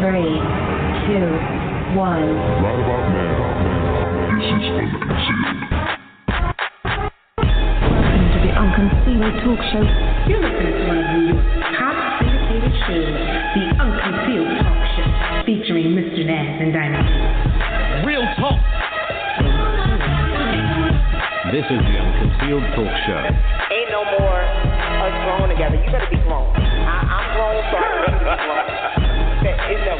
Three, two, one. Right about now, this is Unconcealed. Welcome to the Unconcealed Talk Show. You're listening to one of New York's top syndicated shows, the Unconcealed Talk Show, featuring Mr. Naz and andthe. Real talk. This is the Unconcealed Talk Show. Ain't no more us grown together. You better be grown. I'm grown, so I'm ready to be grown.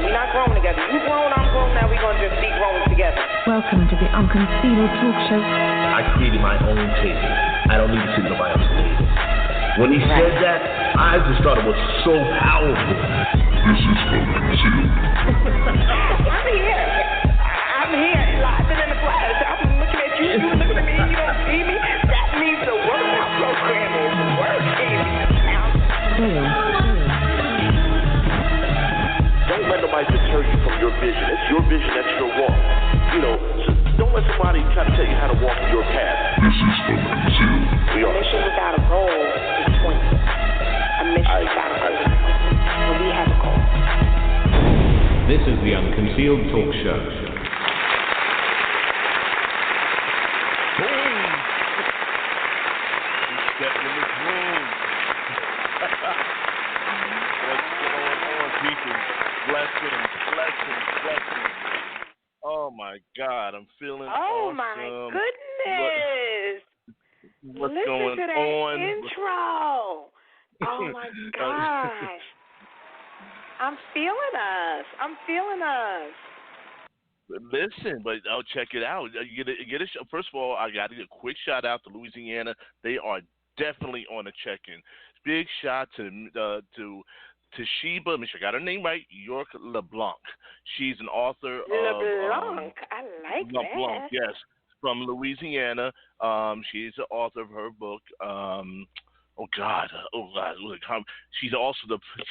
We're not grown together. You grown, I'm grown. Now we're gonna just be grown together. Welcome to the Unconcealed Talk Show. I created my own table. I don't need to sit at nobody else's table. When he said that, I just thought it was so powerful. This is Unconcealed. I'm here. I'm here, live and in the flash. I'm looking at you. You looking at me. You don't see me. That means the workout program is working. Don't let nobody deter you from your vision. It's your vision, that's your walk. You know, so don't let somebody try to tell you how to walk your path. This is Unconcealed. We are. A mission without a goal is pointless. A mission without a goal is pointless. And we have a goal. This is the Unconcealed Talk Show. Boom! We stepped in this room. What's going on, people? Blessings. Oh my God, I'm feeling awesome. My goodness! What's Listen going to that on? intro. Oh my gosh! I'm feeling us. Listen, but I'll check it out. You get a first of all, I got to get a quick shout out to Louisiana. They are definitely on a check-in. Big shout to Sheba, make sure I got her name right, York LeBlanc. She's an author of LeBlanc. I like LeBlanc, that. yes, from Louisiana. She's the author of her book. Oh God. She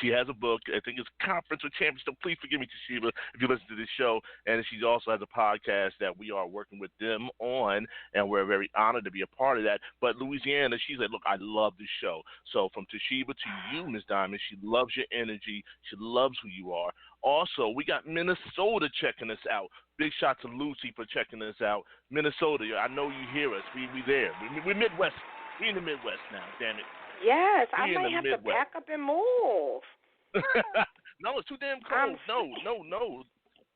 has a book. I think it's Conference with Champions. So please forgive me, Toshiba, if you listen to this show. And she also has a podcast that we are working with them on, and we're very honored to be a part of that. But Louisiana, she said, look, I love this show. So from Toshiba to you, Ms. Diamond, she loves your energy. She loves who you are. Also, we got Minnesota checking us out. Big shout to Lucy for checking us out. Minnesota, I know you hear us. We there. We're Midwest. We're in the Midwest now, damn it. Yes, I might have to pack up and move. No, it's too damn cold.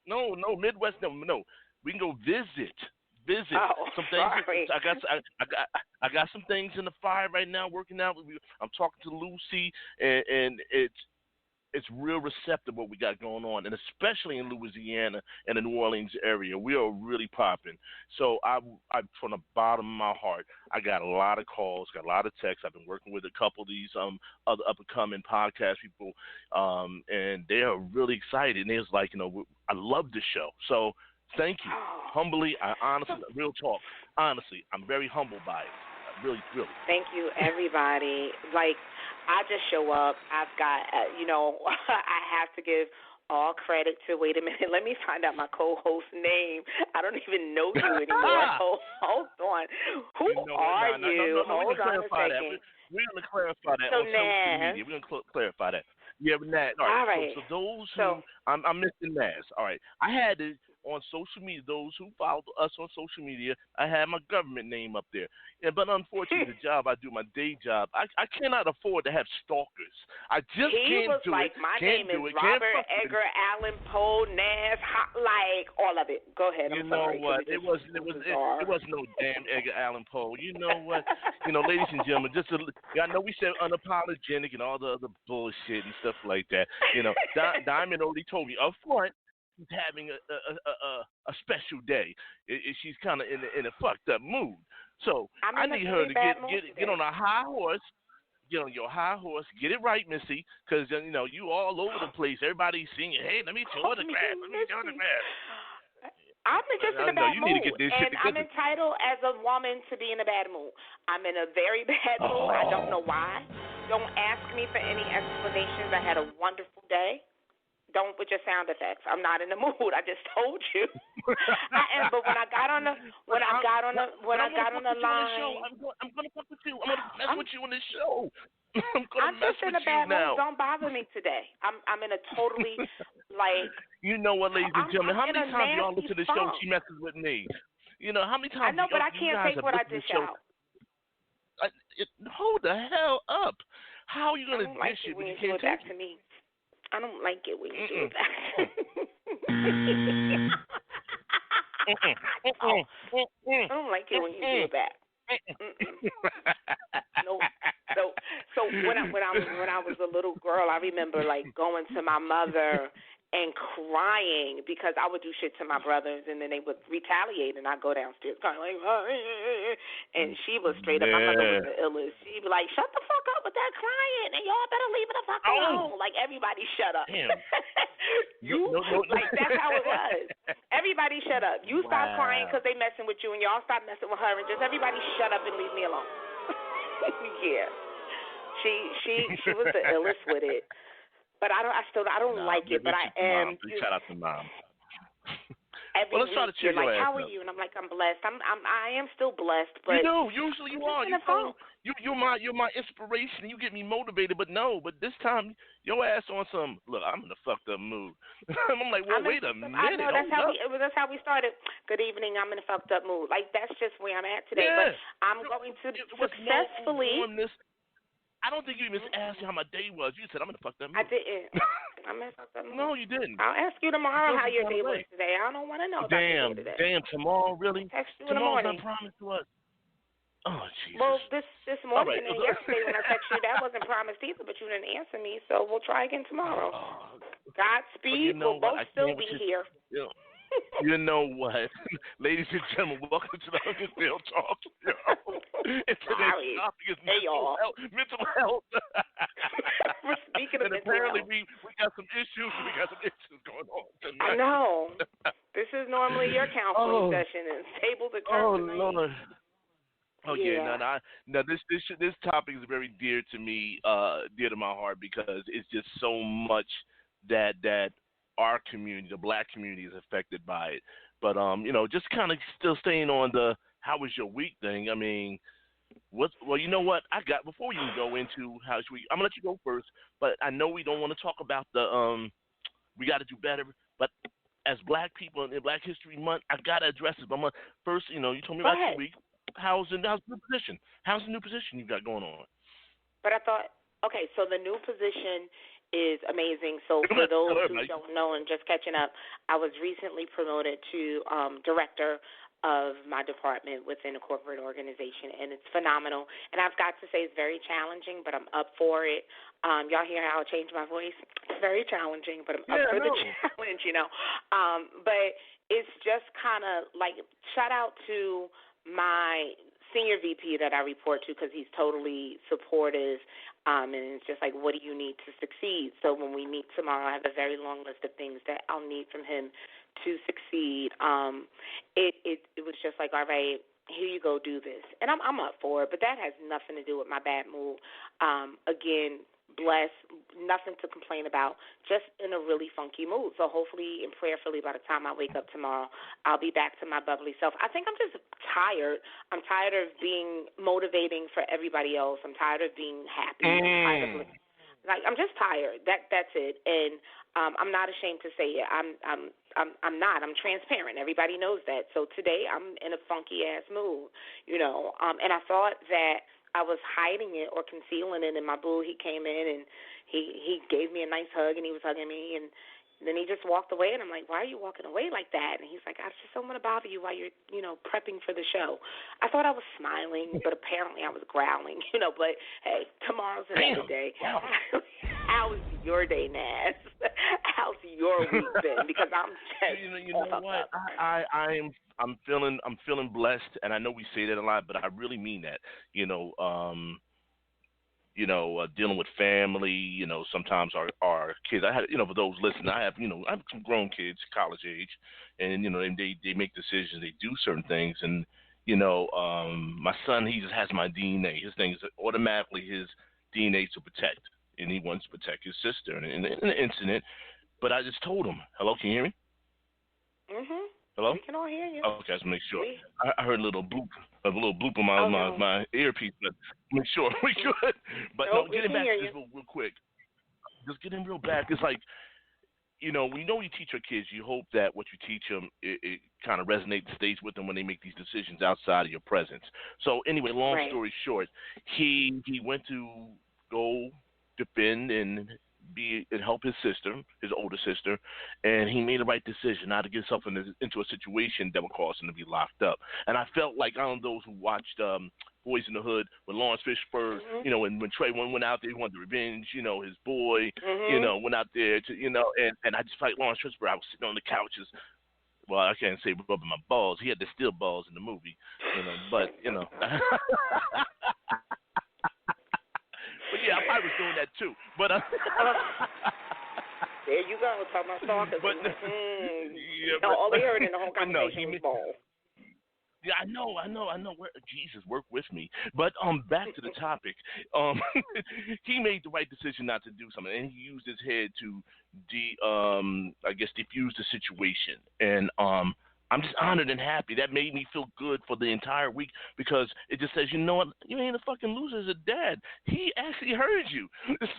No, Midwest, no. We can go visit. Oh, some things. sorry. I got some things in the fire right now working out. I'm talking to Lucy, and it's real receptive what we got going on, and especially in Louisiana and the New Orleans area. We are really popping. So I from the bottom of my heart, I got a lot of calls, got a lot of texts. I've been working with a couple of these other up-and-coming podcast people, and they are really excited. And it's like, I love this show. So thank you. Humbly, real talk. Honestly, I'm very humbled by it. Really. Thank you, everybody. I just show up. I've got, I have to give all credit to, wait a minute, let me find out my co-host name. I don't even know you anymore. Hold on. Who are you? Hold on a second. We're going to clarify that on social media. We're going to clarify that. Yeah, Naz. All right. So those who, I'm Mr. Naz. All right. I had it on social media, those who followed us on social media, I had my government name up there. But unfortunately, the job I do, my day job, I cannot afford to have stalkers. I just can't do it. My name is Robert Edgar Allan Poe, Naz, all of it. Go ahead. I'm sorry. You know what? It was no damn Edgar Allan Poe. You know what? Ladies and gentlemen, I know we said unapologetic and all the other bullshit and stuff like that. Diamond already told me up front, she's having a special day. She's kind of in a fucked up mood. So I need her to get on a high horse. Get on your high horse. Get it right, Missy, because you all over the place. Everybody's singing. Hey, let me show the grass. I'm just in a bad mood, and I'm entitled as a woman to be in a bad mood. I'm in a very bad mood. I don't know why. Don't ask me for any explanations. I had a wonderful day. Don't with your sound effects. I'm not in the mood. I just told you. I am. But when I got on the line, I'm gonna fuck with you. I'm gonna mess with you on this show. I'm just in a bad mood. Don't bother me today. I'm in a totally Like, You know what, ladies and gentlemen? How I'm many in a times y'all nasty listen to the show? funk. She messes with me. You know how many I times know, but I you can't guys take have what I listened to dish the show? out. Hold the hell up! How are you I gonna don't like dish it it when when you you do can't it back take to it? me. I don't like it when you do Mm-mm. it back. Mm-mm. Mm-mm. I don't like it when you do it back. No. So when I was a little girl, I remember like going to my mother and crying because I would do shit to my brothers and then they would retaliate and I'd go downstairs kind of like, and she was straight up. My mother was the illest. She'd be like, shut the fuck up with that crying and y'all better leave it the fuck alone. Like everybody shut up. Damn. Like that's how it was. Everybody shut up. You stop crying because they messing with you and y'all stop messing with her and just everybody shut up and leave me alone. Yeah. She was the illest with it. But I don't like it. But I am. Shout out to mom. Every Let's try to week cheer you're like, your ass how are up. you? And I'm like, I'm blessed. I am still blessed. But you do. Usually you are. You know, You're my inspiration. You get me motivated. But this time your ass on some. Look, I'm in a fucked up mood. I'm like, well, wait a minute. I know that's how we started. Good evening. I'm in a fucked up mood. Like that's just where I'm at today. Yeah. But I'm going to successfully. I don't think you even asked me how my day was. You said I'm in a fucked up mood. I didn't. I'm in a fucked up mood. No, you didn't. I'll ask you tomorrow how your day was today. I don't want to know about your day today. Damn, tomorrow, really? Text you Tomorrow's in the morning. not promised to us. Oh, Jesus. Well, this morning right. and yesterday when I texted you, that wasn't promised either, but you didn't answer me, so we'll try again tomorrow. Godspeed. We'll both still be here. You know what? Ladies and gentlemen, welcome to the Unconcealed Talk Show. And today's topic is mental health. We're speaking of and mental apparently health. we got some issues. We got some issues going on tonight. I know. This is normally your counseling session, and tables are turned tonight. Lord. Oh yeah, no. This topic is very dear to me, dear to my heart, because it's just so much that our community, the black community, is affected by it. But just kind of still staying on the how was your week thing. I mean, well, you know what? Before we even go into how was your week, I'm gonna let you go first. But I know we don't want to talk about the we got to do better. But as black people in Black History Month, I gotta address this. But I'm gonna first, you told me about your week. How's the new position? How's the new position you got going on? But I thought, okay, so the new position is amazing. So for those who don't know and just catching up, I was recently promoted to director of my department within a corporate organization, and it's phenomenal. And I've got to say it's very challenging, but I'm up for it. Y'all hear how I changed my voice? It's very challenging, but I'm up for the challenge, But it's just kind of like shout out to my senior VP that I report to because he's totally supportive, and it's just like, what do you need to succeed? So when we meet tomorrow, I have a very long list of things that I'll need from him to succeed. It was just like, all right, here you go, do this. And I'm up for it, but that has nothing to do with my bad mood. Again, blessed, nothing to complain about, just in a really funky mood. So hopefully and prayerfully by the time I wake up tomorrow, I'll be back to my bubbly self. I think I'm just tired. I'm tired of being motivating for everybody else. I'm tired of being happy. I'm tired of I'm just tired. That's it. And I'm not ashamed to say it. I'm not. I'm transparent. Everybody knows that. So today I'm in a funky ass mood, and I thought that I was hiding it or concealing it, and my boo, he came in and he gave me a nice hug and he was hugging me, and then he just walked away, and I'm like, why are you walking away like that? And he's like, I just don't want to bother you while you're, prepping for the show. I thought I was smiling, but apparently I was growling, but hey, tomorrow's another day. How was your day, Naz? How's your week been? Because I'm just you know what? I'm feeling blessed, and I know we say that a lot, but I really mean that. Dealing with family, sometimes our kids. I had, for those listening, I have some grown kids, college age, and they make decisions, they do certain things, and my son, he just has my DNA. His thing is automatically his DNA to protect, and he wants to protect his sister in an incident. But I just told him, hello, can you hear me? Mhm. Hello? We can all hear you. Okay, let's make sure. I heard a little bloop on my earpiece, but make sure we good. But getting back to this real quick. Just getting real back. It's like, you teach your kids, you hope that what you teach them, it kind of resonates and stays with them when they make these decisions outside of your presence. So anyway, long Right. story short, he went to go defend and help his sister, his older sister, and he made the right decision not to get himself into a situation that would cause him to be locked up. And I felt like, I don't know, those who watched Boys in the Hood when Lawrence Fishburne, when Trayvon went out there, he wanted revenge, his boy, went out there to, and I just felt like Lawrence Fishburne. I was sitting on the couches. Well, I can't say rubbing my balls. He had the steel balls in the movie, but. But yeah, I probably was doing that too. But there you go, talking about stalkers. All they heard in the whole conversation was balls. Yeah, I know. Jesus, work with me. But back to the topic. He made the right decision not to do something, and he used his head to defuse the situation. And I'm just honored and happy. That made me feel good for the entire week because it just says, you know what, you ain't a fucking loser as a dad. He actually heard you.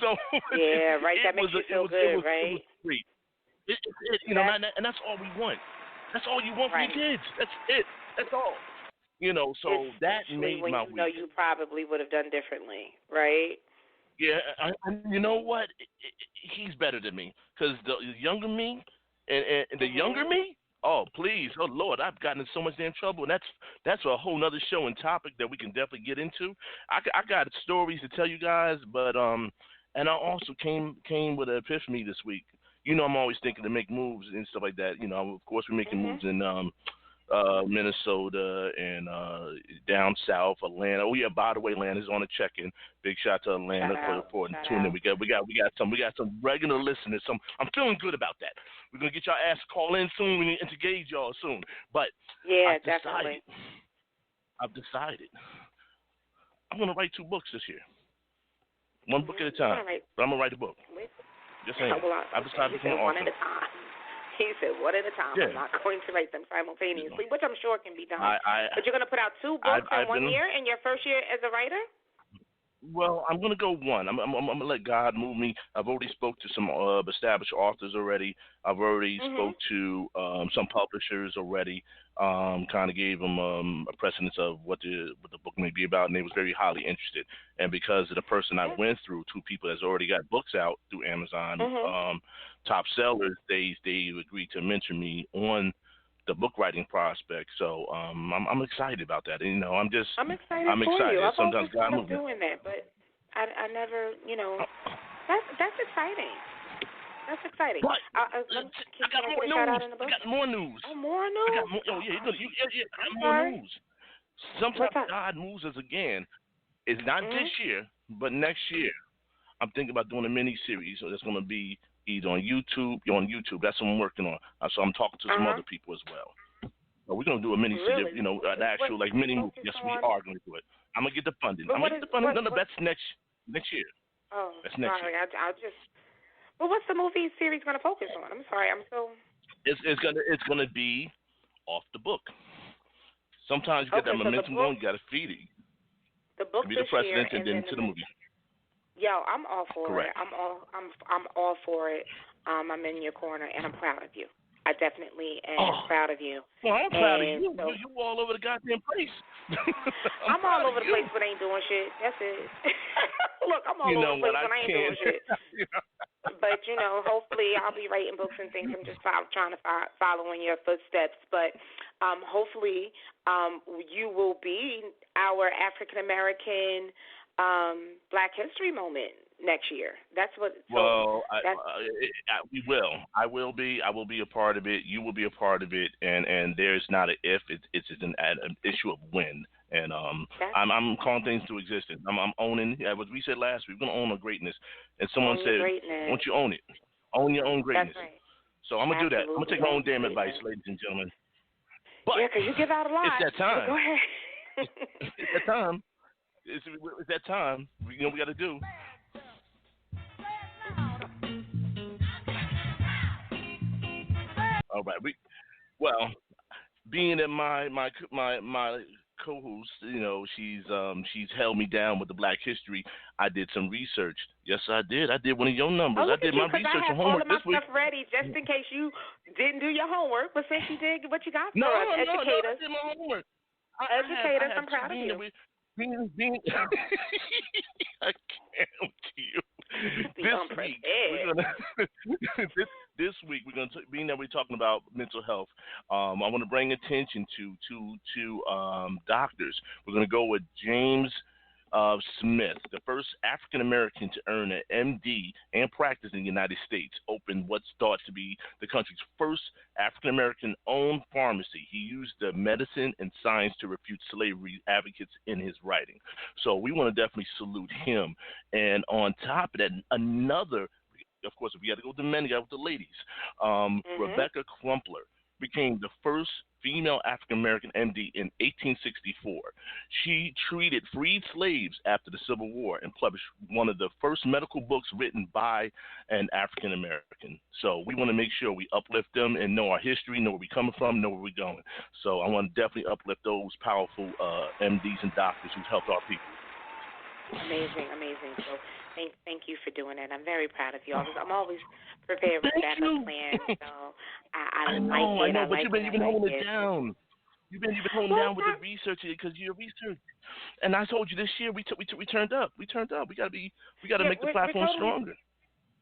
So yeah, right. That makes you feel good, right? It was great. And that's all we want. That's all you want for your kids. That's it. That's all. So that made my week. You probably would have done differently, right? Yeah, you know what? He's better than me because the younger me and the younger me. Oh, please. Oh, Lord, I've gotten in so much damn trouble, and that's a whole nother show and topic that we can definitely get into. I got stories to tell you guys, but and I also came with an epiphany this week. I'm always thinking to make moves and stuff like that. Of course, we're making moves in Minnesota and down south, Atlanta. Oh yeah, by the way, Atlanta's on the check-in. Big shout to Atlanta for tuning in. We got some regular listeners. I'm feeling good about that. We're gonna get y'all ass call in soon. We need to engage y'all soon. But yeah, definitely. I've decided I'm gonna write 2 books this year. One book at a time. But I'm gonna write a book. Just saying. I've decided to do one at a time. He said, one at a time. Yeah. I'm not going to write them simultaneously, which I'm sure can be done. But you're going to put out 2 books in 1 year in your first year as a writer? Well, I'm going to go one. I'm going to let God move me. I've already spoke to some established authors already. I've already spoke to some publishers already. Kind of gave them a precedence of what the book may be about, and they was very highly interested. And because of the person I went through, 2 people that's already got books out through Amazon, top sellers, they agreed to mentor me on the book writing prospect. So I'm excited about that. I'm excited for you. I've Sometimes God moves doing that, but I never, that's exciting. That's exciting. But I got more news. I got more news. Oh, more news? I got more, I got more news. Sometimes God moves us again. It's not this year, but next year. I'm thinking about doing a mini-series, so that's going to be either on YouTube. That's what I'm working on. So I'm talking to some other people as well. So we're going to do a mini-series, an actual mini movie. Yes, we are going to do it. I'm going to get the funding. I'm going to get the funding. That's next year. Oh, that's next sorry. year. I'll just. Well, what's the movie series going to focus on? I'm sorry. I'm so. It's gonna be off the book. Sometimes you get that momentum going. You got to feed it. The book be the precedent and then to the movie. Yo, I'm all for Correct. it. I'm all for it. I'm in your corner, and I'm proud of you. I definitely am proud of you. Well, I'm proud of you. So, you all over the goddamn place. I'm all over the place, but ain't doing shit. That's it. Look, I'm all over the place, but I ain't doing shit. But, hopefully I'll be writing books and things. I'm just trying to follow in your footsteps. But hopefully you will be our African-American Black History moment next year. That's what. We will. I will be a part of it. You will be a part of it. And there's not an if. It's an issue of when. And I'm calling things to existence. I'm owning. What we said last week, we're gonna own our greatness. And someone said, "Why don't you own it? Own your own greatness." That's right. So I'm gonna do that. I'm gonna take my own damn advice, ladies and gentlemen. But yeah, because you give out a lot. It's that time. Go ahead. It's that time. It's that time. We got to do. All right. Being that my co-host, she's held me down with the Black History. I did some research. Yes, I did. I did one of your numbers. Oh, look I did at you, my because I research and have all homework of my this week. stuff ready just in case you didn't do your homework. But since you did what you got for No, us, I educators, did my homework. educators, I I'm proud of you. being I can't you. Be unprepared. This week we're gonna being that we're talking about mental health. I want to bring attention to doctors. We're gonna go with James Smith, the first African American to earn an MD and practice in the United States, opened what's thought to be the country's first African American owned pharmacy. He used the medicine and science to refute slavery advocates in his writing. So we want to definitely salute him. And on top of that, another, of course, if we got to go to the men, we got to go to the ladies. Rebecca Crumpler became the first female African American MD in 1864. She treated freed slaves after the Civil War and published one of the first medical books written by an African American. So we want to make sure we uplift them and know our history, know where we're coming from, know where we're going. So I want to definitely uplift those powerful MDs and doctors who've helped our people. Amazing. So thank you for doing that. I'm very proud of you. I'm always prepared with that plan. So I like it. I know, but you've been holding it down. You've been holding down with the research because you're research. And I told you this year we turned up. We turned up. We gotta make the platform stronger.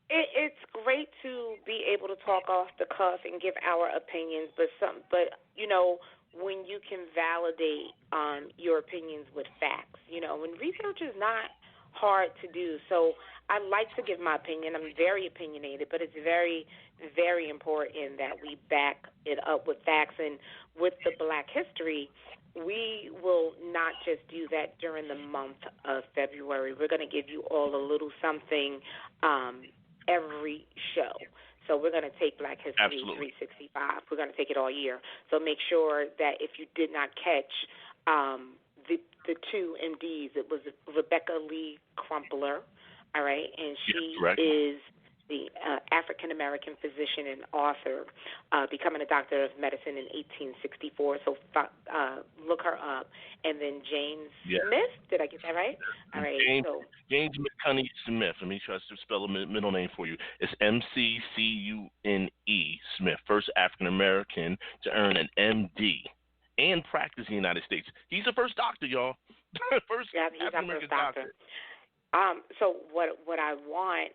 It's great to be able to talk off the cuff and give our opinions, but when you can validate your opinions with facts, when research is not hard to do. So I like to give my opinion. I'm very opinionated, but it's very, very important that we back it up with facts. And with the Black History, we will not just do that during the month of February. We're going to give you all a little something every show. So we're going to take Black History 365. We're going to take it all year. So make sure that if you did not catch the two MDs, it was Rebecca Lee Crumpler, all right, and she is the African-American physician and author, becoming a doctor of medicine in 1864. So look her up. And then James Smith, did I get that right? All right. James McCunny Smith. Let me try to spell a middle name for you. It's McCune Smith, first African-American to earn an MD and practice in the United States. He's the first doctor, y'all. He's our first doctor. So what I want,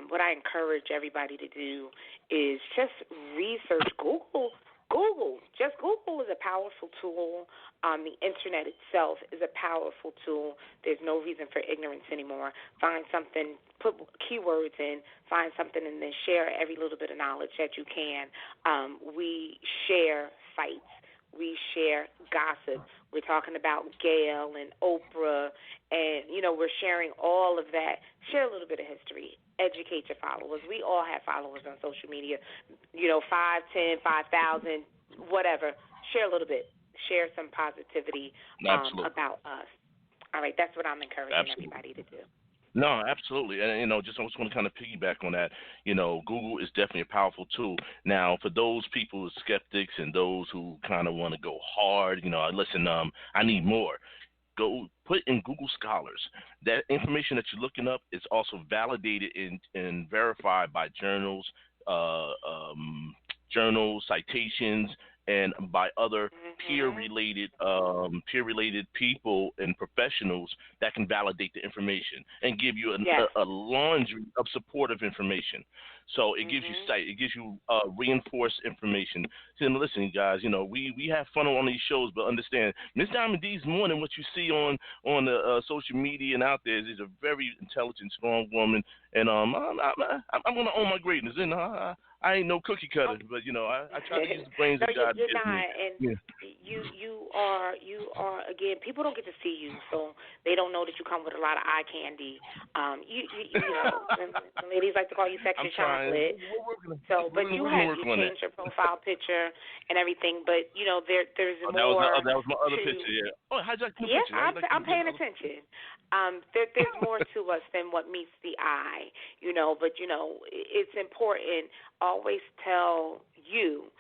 what I encourage everybody to do is just research. Google. Just Google is a powerful tool. The internet itself is a powerful tool. There's no reason for ignorance anymore. Find something, put keywords in, find something, and then share every little bit of knowledge that you can. We share sites. We share gossip. We're talking about Gail and Oprah, and, we're sharing all of that. Share a little bit of history. Educate your followers. We all have followers on social media, 5, 10, 5,000, whatever. Share a little bit. Share some positivity about us. All right, that's what I'm encouraging everybody to do. No, absolutely. And, I just want to kind of piggyback on that. Google is definitely a powerful tool. Now, for those people who are skeptics and those who kind of want to go hard, listen, I need more. Go put in Google Scholars. That information that you're looking up is also validated and verified by journals, citations, and by other peer-related people and professionals that can validate the information and give you a laundry of supportive information. So it gives you sight, it gives you reinforced information. So listen, guys, we have fun on these shows, but understand, Miss Diamond D is more than what you see on the social media and out there. She's a very intelligent, strong woman, and I'm going to own my greatness. And I ain't no cookie cutter, but I try to use the brains that God gives me. And you are again. People don't get to see you, so they don't know that you come with a lot of eye candy. Some ladies like to call you sexy chocolate. But you changed your profile picture and everything. But there's more. That was my other picture. Yeah. Oh, how'd you like the picture? I'm paying attention. There's more to us than what meets the eye. But it's important. Always tell you,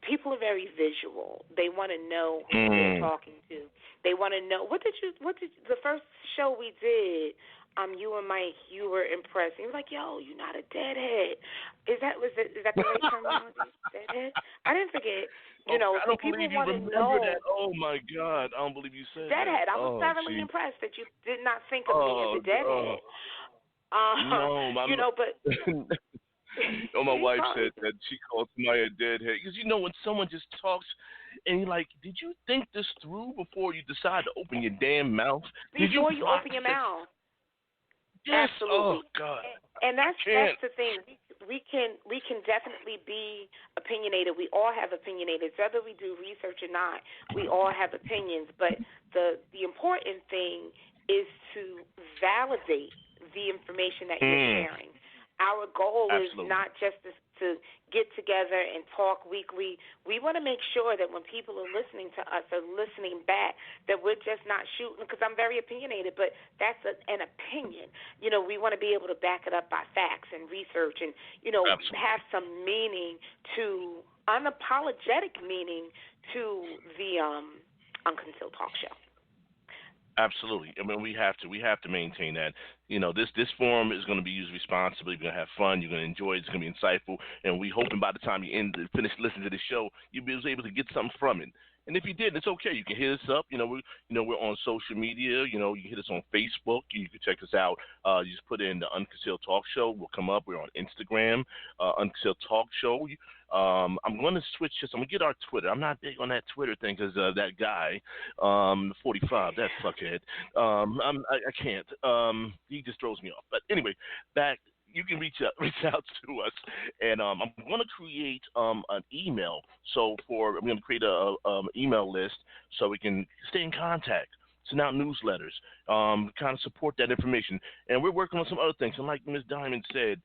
people are very visual. They want to know who they're talking to. They want to know what did the first show we did. You and Mike, you were impressed. You were like, "Yo, you're not a deadhead." Is that the right terminology? Deadhead? I didn't forget. You know, I don't people believe you want to remember know. that. Oh my God, I don't believe you said Deadhead. that. I was thoroughly geez. impressed that you did not think of me as a deadhead. No, you know, but. My wife said that she called somebody a deadhead because when someone just talks and you're like, did you think this through before you decide to open your damn mouth? Before you open your mouth. Yes. Absolutely. Oh God. And that's the thing. We can definitely be opinionated. We all have opinionated, whether we do research or not. We all have opinions, but the important thing is to validate the information that you're sharing. Our goal is not just to get together and talk weekly. We want to make sure that when people are listening to us or listening back, that we're just not shooting, because I'm very opinionated, but that's an opinion. We want to be able to back it up by facts and research and, have some meaning unapologetic meaning to the Unconcealed Talk Show. Absolutely. I mean, we have to maintain that. This forum is going to be used responsibly. You're going to have fun. You're going to enjoy it. It's going to be insightful. And we hoping by the time you finish listening to the show, you'll be able to get something from it. And if you didn't, it's okay. You can hit us up. We're on social media. You can hit us on Facebook. You can check us out. You just put in the Unconcealed Talk Show. We'll come up. We're on Instagram, Unconcealed Talk Show. I'm going to switch this. I'm going to get our Twitter. I'm not big on that Twitter thing because that guy, 45, that fuckhead. I can't. He just throws me off. But anyway, back. You can reach out to us, and I'm going to create an email. I'm going to create a email list so we can stay in contact, send out newsletters, kind of support that information. And we're working on some other things. And like Ms. Diamond said,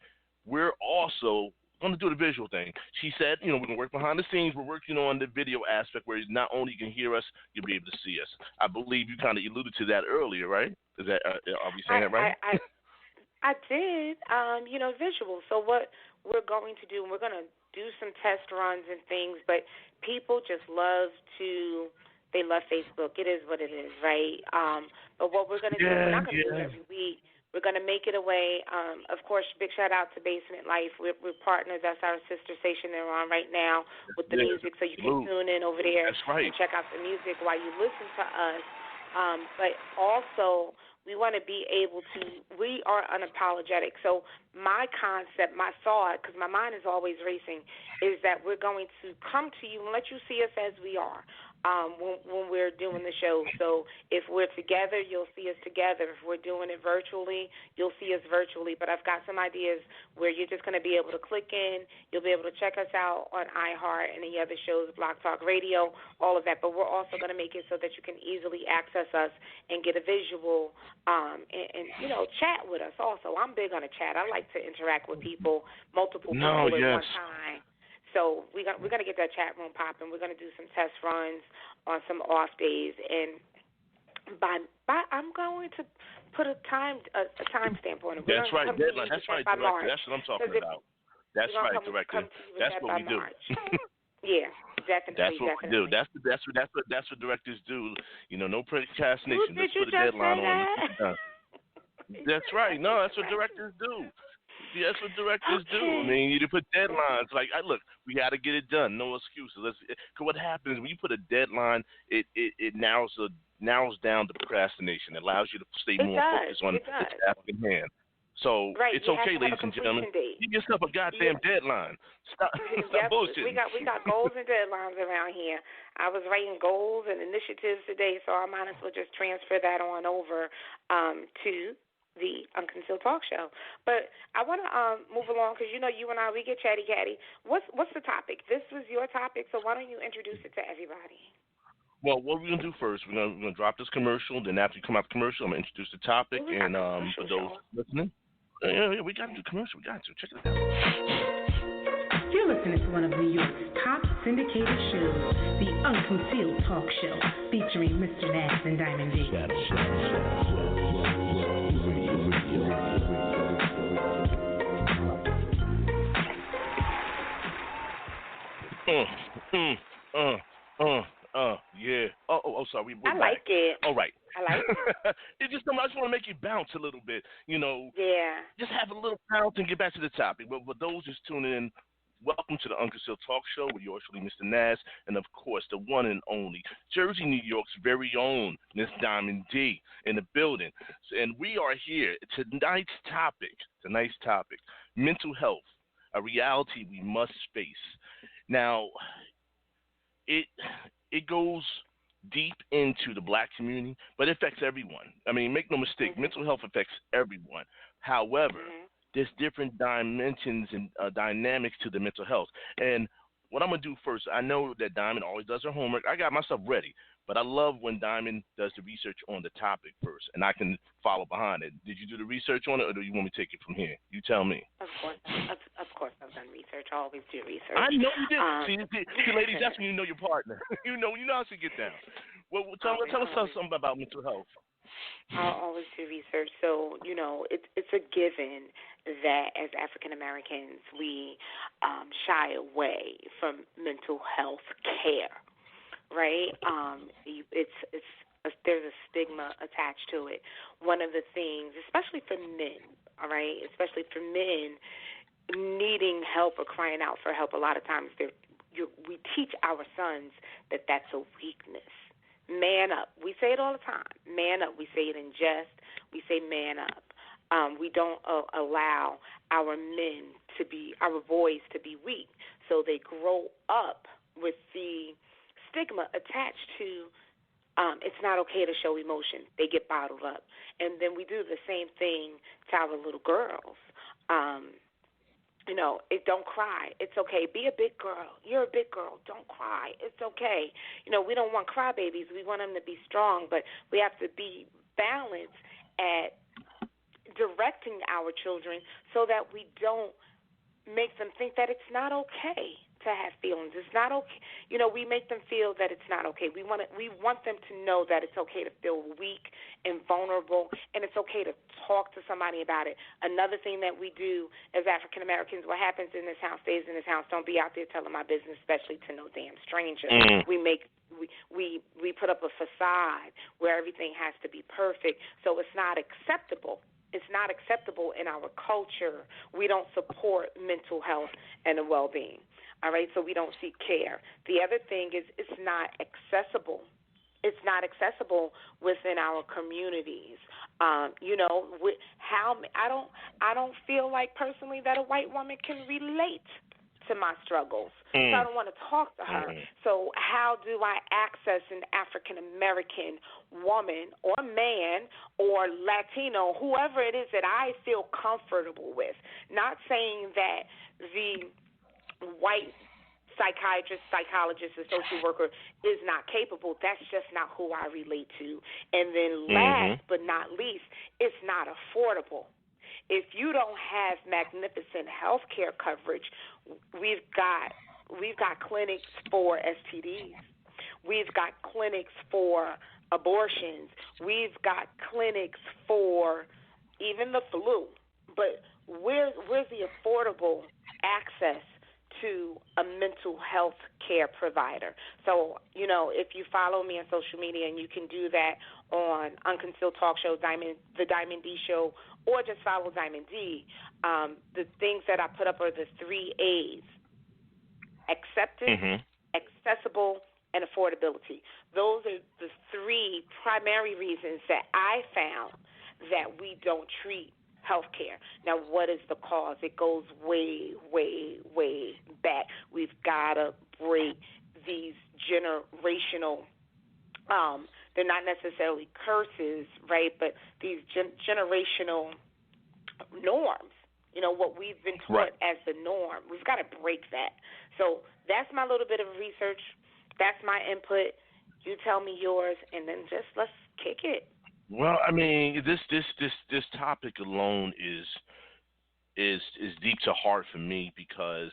we're also going to do the visual thing. She said, we're going to work behind the scenes. We're working on the video aspect where not only you can hear us, you'll be able to see us. I believe you kind of alluded to that earlier, right? Is that are we saying that right? I did, visual. So what we're going to do, we're going to do some test runs and things, but people just love Facebook. It is what it is, right? But what we're going to do, we're not going to do it every week. We're going to make it a way. Of course, big shout out to Basement Life. We're partners. That's our sister station they're on right now with the music, so you can tune in over there and check out the music while you listen to us. But also, we want to be able to, we are unapologetic. So my concept, my thought, because my mind is always racing, is that we're going to come to you and let you see us as we are when we're doing the show. So if we're together, you'll see us together. If we're doing it virtually, you'll see us virtually. But I've got some ideas where you're just going to be able to click in. You'll be able to check us out on iHeart and the other shows, Blog Talk Radio, all of that. But we're also going to make it so that you can easily access us and get a visual and chat with us also. I'm big on a chat. I like to interact with people, multiple people at one time. So we're going to get that chat room popping. We're going to do some test runs on some off days, and by I'm going to put a time stamp on it. That's right, deadline. That's right, Director. That's what I'm talking about. That's right, Director. That's what we do. Yeah, definitely. That's what we do. That's what directors do. No procrastination. Did Let's put a deadline on it. That's right. No, that's what directors do. Yeah, that's what directors do. I mean, you put deadlines. Like, look, we got to get it done. No excuses. Cause what happens when you put a deadline, it narrows down the procrastination. It allows you to stay more focused on the task at hand. So it's okay, ladies and gentlemen. Give yourself a goddamn deadline. Stop bullshitting. We got goals and deadlines around here. I was writing goals and initiatives today, so I might as well just transfer that on over to the Unconcealed Talk Show. But I want to move along because, you and I, we get chatty-catty. What's the topic? This was your topic, so why don't you introduce it to everybody? Well, what we're going to do first, we're going to drop this commercial. Then after you come out the commercial, I'm going to introduce the topic. And for those listening, we got to do commercial. We got to. Check it out. You're listening to one of New York's top syndicated shows, the Unconcealed Talk Show, featuring Mr. Naz and Diamond D. mm, uh, yeah. Sorry, we're I back. like it. All right. I like it. It's just, I just want to make you bounce a little bit, Yeah. just have a little bounce and get back to the topic. But for those just tuning in, welcome to the Unconcealed Talk Show with yours truly, Mr. Naz, and of course, the one and only Jersey, New York's very own Miss Diamond D in the building. And we are here. Tonight's topic, mental health, a reality we must face. Now, it goes deep into the black community, but it affects everyone. I mean, make no mistake, mental health affects everyone. However, there's different dimensions and dynamics to the mental health. And what I'm going to do first, I know that Diamond always does her homework. I got myself ready, but I love when Diamond does the research on the topic first, and I can follow behind it. Did you do the research on it, or do you want me to take it from here? You tell me. Of course I've done research. I always do research. I know you did. See, ladies, that's when you know your partner. you know how to get down. Well, tell us something about mental health. I'll always do research. So, it's a given that as African Americans, we shy away from mental health care, right? There's a stigma attached to it. One of the things, especially for men, all right, especially for men needing help or crying out for help, a lot of times we teach our sons that that's a weakness. Man up. We say it all the time. Man up. We say it in jest. We say man up. We don't allow our boys to be weak. So they grow up with the stigma attached to it's not okay to show emotion. They get bottled up. And then we do the same thing to our little girls. Don't cry. It's okay. Be a big girl. You're a big girl. Don't cry. It's okay. We don't want crybabies. We want them to be strong, but we have to be balanced at directing our children so that we don't make them think that it's not okay to have feelings. It's not okay. We make them feel that it's not okay. We want them to know that it's okay to feel weak and vulnerable, and it's okay to talk to somebody about it. Another thing that we do as African Americans, what happens in this house stays in this house. Don't be out there telling my business, especially to no damn stranger. We put up a facade where everything has to be perfect, so it's not acceptable. It's not acceptable in our culture. We don't support mental health and well-being. All right, so we don't seek care. The other thing is it's not accessible. It's not accessible within our communities. I don't feel like personally that a white woman can relate to my struggles. So I don't want to talk to her. So how do I access an African American woman or man or Latino, whoever it is that I feel comfortable with? Not saying that the white psychiatrist, psychologist, and social worker is not capable. That's just not who I relate to. And then last but not least, it's not affordable. If you don't have magnificent health care coverage, we've got clinics for STDs. We've got clinics for abortions. We've got clinics for even the flu. But where's the affordable access to a mental health care provider? So, if you follow me on social media, and you can do that on Unconcealed Talk Show, the Diamond D Show, or just follow Diamond D, the things that I put up are the 3 A's: acceptance, accessible, and affordability. Those are the 3 primary reasons that I found that we don't treat healthcare. Now, what is the cause? It goes way, way, way back. We've got to break these generational, they're not necessarily curses, right, but these generational norms, what we've been taught as the norm. We've got to break that. So that's my little bit of research. That's my input. You tell me yours, and then just let's kick it. Well, I mean, this topic alone is deep to heart for me because,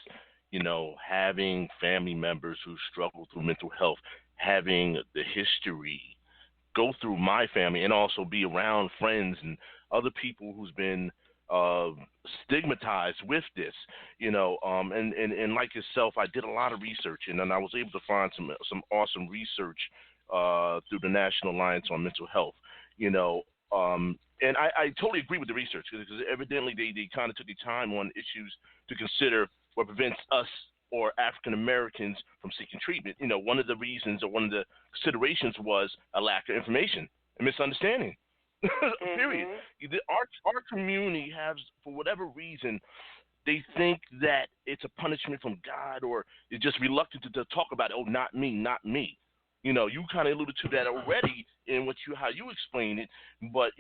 having family members who struggle through mental health, having the history go through my family, and also be around friends and other people who's been stigmatized with this, and like yourself, I did a lot of research, and then I was able to find some awesome research through the National Alliance on Mental Health, and I totally agree with the research because evidently they kind of took the time on issues to consider what prevents us or African Americans from seeking treatment. One of the reasons or one of the considerations was a lack of information and misunderstanding. Period. Our community has, for whatever reason, they think that it's a punishment from God, or they're just reluctant to talk about it. Oh, not me, not me. You kind of alluded to that already in how you explained it, but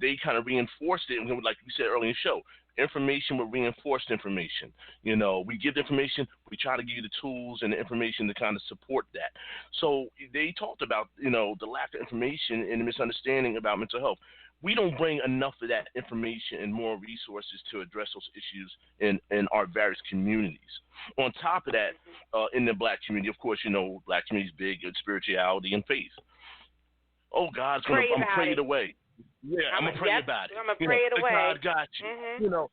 they kind of reinforced it, and like you said earlier in the show, information with reinforced information. We give the information, we try to give you the tools and the information to kind of support that. So they talked about the lack of information and the misunderstanding about mental health. We don't bring enough of that information and more resources to address those issues in our various communities. On top of that, in the black community, of course, black community is big in spirituality and faith. Oh, God's going to pray it away. Yeah, I'm gonna pray about it. I'm gonna pray it away. God got you.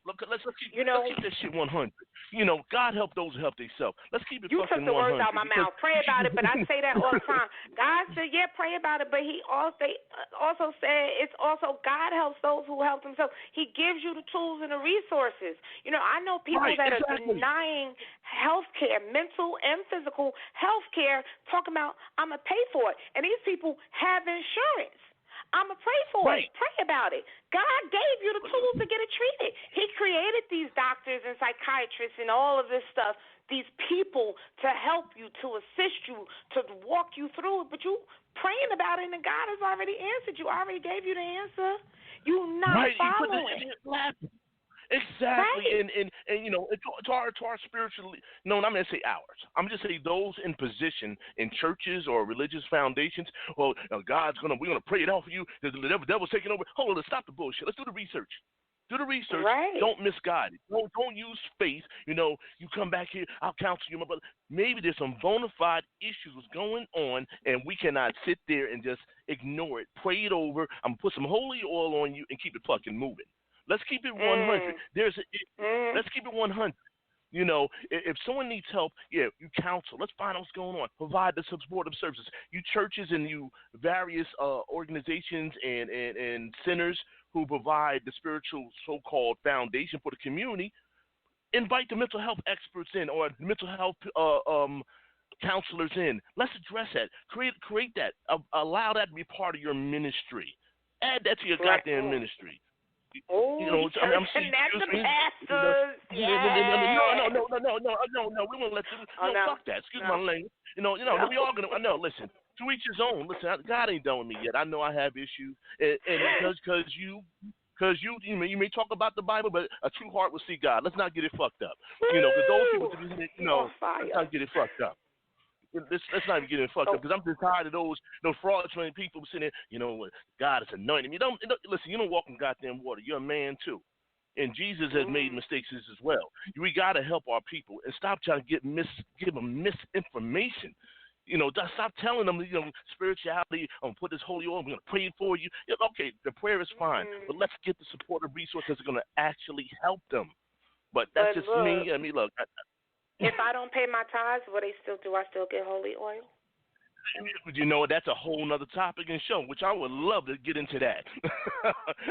Let's keep this shit 100. God help those who help themselves. Let's keep it you fucking 100. You took the words out of my mouth. Pray about it, but I say that all the time. God said, yeah, pray about it, but He also said it's also God helps those who help themselves. He gives you the tools and the resources. I know people that are denying health care, mental and physical health care, talking about I'm gonna pay for it, and these people have insurance. I'm going to pray for it. Pray about it. God gave you the tools to get it treated. He created these doctors and psychiatrists and all of this stuff, these people to help you, to assist you, to walk you through it. But you praying about it, and God has already answered you. I already gave you the answer. You're not following. Exactly, right. and to our spiritual, no, I'm going to say ours. I'm just say those in position in churches or religious foundations. Well, we're gonna pray it out for you. The devil's taking over. Hold on, let's stop the bullshit. Let's do the research. Do the research. Right. Don't misguide it. Don't use faith. You come back here. I'll counsel you, my brother. Maybe there's some bona fide issues going on, and we cannot sit there and just ignore it. Pray it over. I'm gonna put some holy oil on you and keep it fucking moving. Let's keep it 100. Let's keep it 100. If someone needs help, you counsel. Let's find out what's going on. Provide the supportive services. You churches and you various organizations and centers who provide the spiritual so-called foundation for the community, invite the mental health experts in or mental health counselors in. Let's address that. Create that. Allow that to be part of your ministry. Add that to your goddamn ministry. Oh, I'm seeing that's the pastors. No. We won't let you. Fuck that. Excuse my language. We all gonna. No, listen. To each his own. Listen, God ain't done with me yet. I know I have issues, and because you may talk about the Bible, but a true heart will see God. Let's not get it fucked up. Because those people, let's not get it fucked up. Let's not even get it fucked up, because I'm just tired of those fraudulent people sitting there, God has anointed me. Listen, you don't walk in goddamn water. You're a man too. And Jesus has made mistakes as well. We got to help our people and stop trying to give them misinformation. Stop telling them, spirituality, I'm going to put this holy oil, I'm going to pray for you. Okay, the prayer is fine, but let's get the supportive resources that are going to actually help them. But that's just me. I mean, look. If I don't pay my tithes, do I still get holy oil? That's a whole nother topic and show, which I would love to get into that.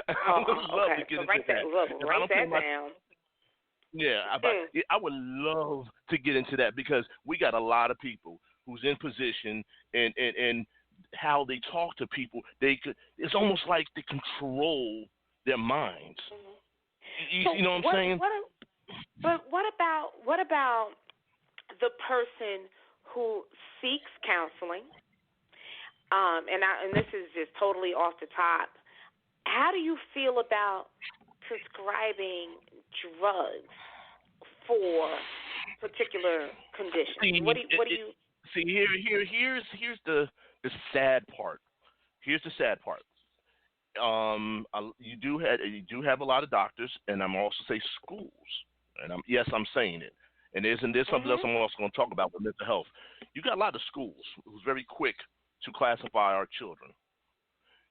I would love to get into that. Write that down. I would love to get into that, because we got a lot of people who's in position and how they talk to people. It's almost like they control their minds. You know what I'm saying? But what about the person who seeks counseling? And this is just totally off the top. How do you feel about prescribing drugs for particular conditions? What do you see? Here's the sad part. Here's the sad part. You do have a lot of doctors, and I'm also say schools, and I'm saying it. And there's something else I'm also going to talk about with mental health. You got a lot of schools who's very quick to classify our children.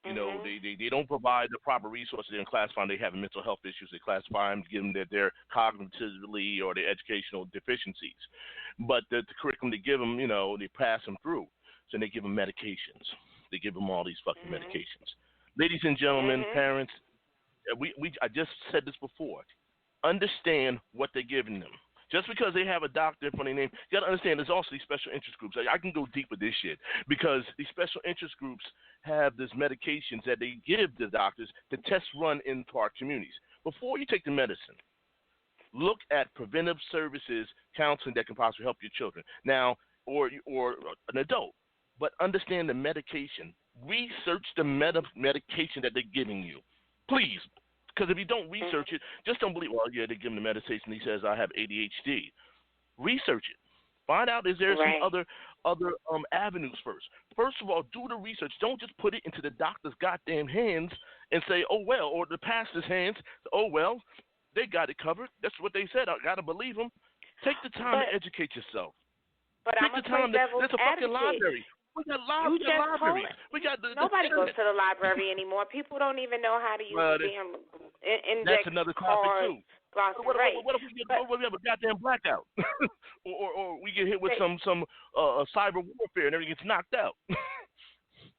You know, they don't provide the proper resources. They don't classify them. They have mental health issues. They classify them, give them that they're cognitively or their educational deficiencies. But the curriculum they give them, you know, they pass them through. So they give them medications. They give them all these fucking medications. Ladies and gentlemen, parents, I just said this before. Understand what they're giving them. Just because they have a doctor in front of their name, you got to understand there's also these special interest groups. I can go deep with this shit because these special interest groups have these medications that they give the doctors to test run into our communities. Before you take the medicine, look at preventive services, counseling that can possibly help your children. Now, or an adult, but understand the medication. Research the medication that they're giving you. Please. Because if you don't research it, just don't believe, well, yeah, they give him the medication. He says, I have ADHD. Research it. Find out, is there some other avenues first. First of all, do the research. Don't just put it into the doctor's goddamn hands and say, oh, well, or the pastor's hands. Oh, well, they got it covered. That's what they said. I got to believe them. Take the time to educate yourself. But Take the time. There's a fucking library. We got libraries. Nobody goes to the library anymore. People don't even know how to use the damn index That's another topic too. What if we have a goddamn blackout, or we get hit with some cyber warfare and everything gets knocked out?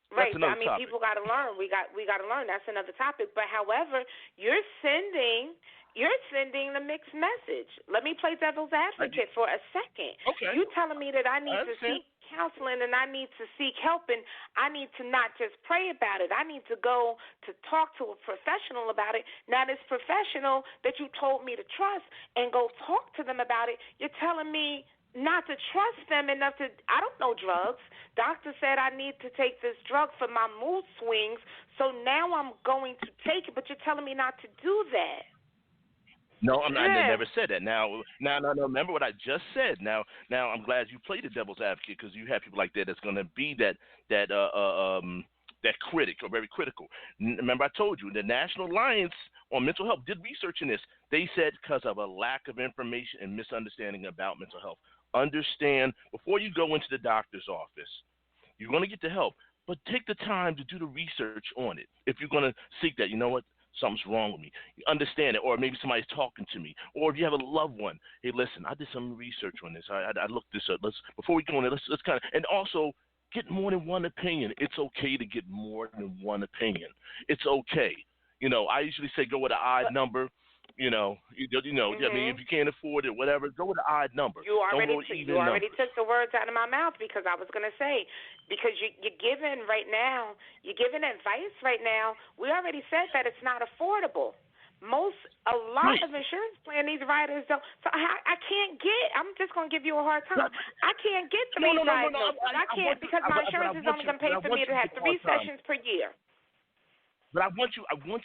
Right. I mean, people got to learn. We got to learn. That's another topic. But however, you're sending the mixed message. Let me play devil's advocate for a second. Okay. You telling me that I need to seek counseling and I need to seek help and I need to not just pray about it. I need to go to talk to a professional about it. Now, this professional that you told me to trust and go talk to them about it, you're telling me not to trust them enough to, I don't know drugs. Doctor said I need to take this drug for my mood swings, so now I'm going to take it, but you're telling me not to do that. No, I never said that. Now, remember what I just said. Now, I'm glad you played the devil's advocate because you have people like that that's going to be that critic or very critical. Remember, I told you the National Alliance on Mental Health did research in this. They said because of a lack of information and misunderstanding about mental health. Understand before you go into the doctor's office, you're going to get the help, but take the time to do the research on it. If you're going to seek that, you know what? Something's wrong with me. You understand it, or maybe somebody's talking to me, or if you have a loved one. Hey, listen, I did some research on this. I looked this up. Before we go on, let's kind of, and also get more than one opinion. It's okay to get more than one opinion. It's okay. You know, I usually say go with an odd number. I mean, if you can't afford it, whatever, go with an odd number. You already took the words out of my mouth because I was going to say, because you're giving advice right now. We already said that it's not affordable. A lot of insurance plan, these riders don't. So I can't get. I'm just going to give you a hard time. I can't get 3 diagnoses. I can't because my insurance is only going to pay for me to have 3 sessions per year. But I want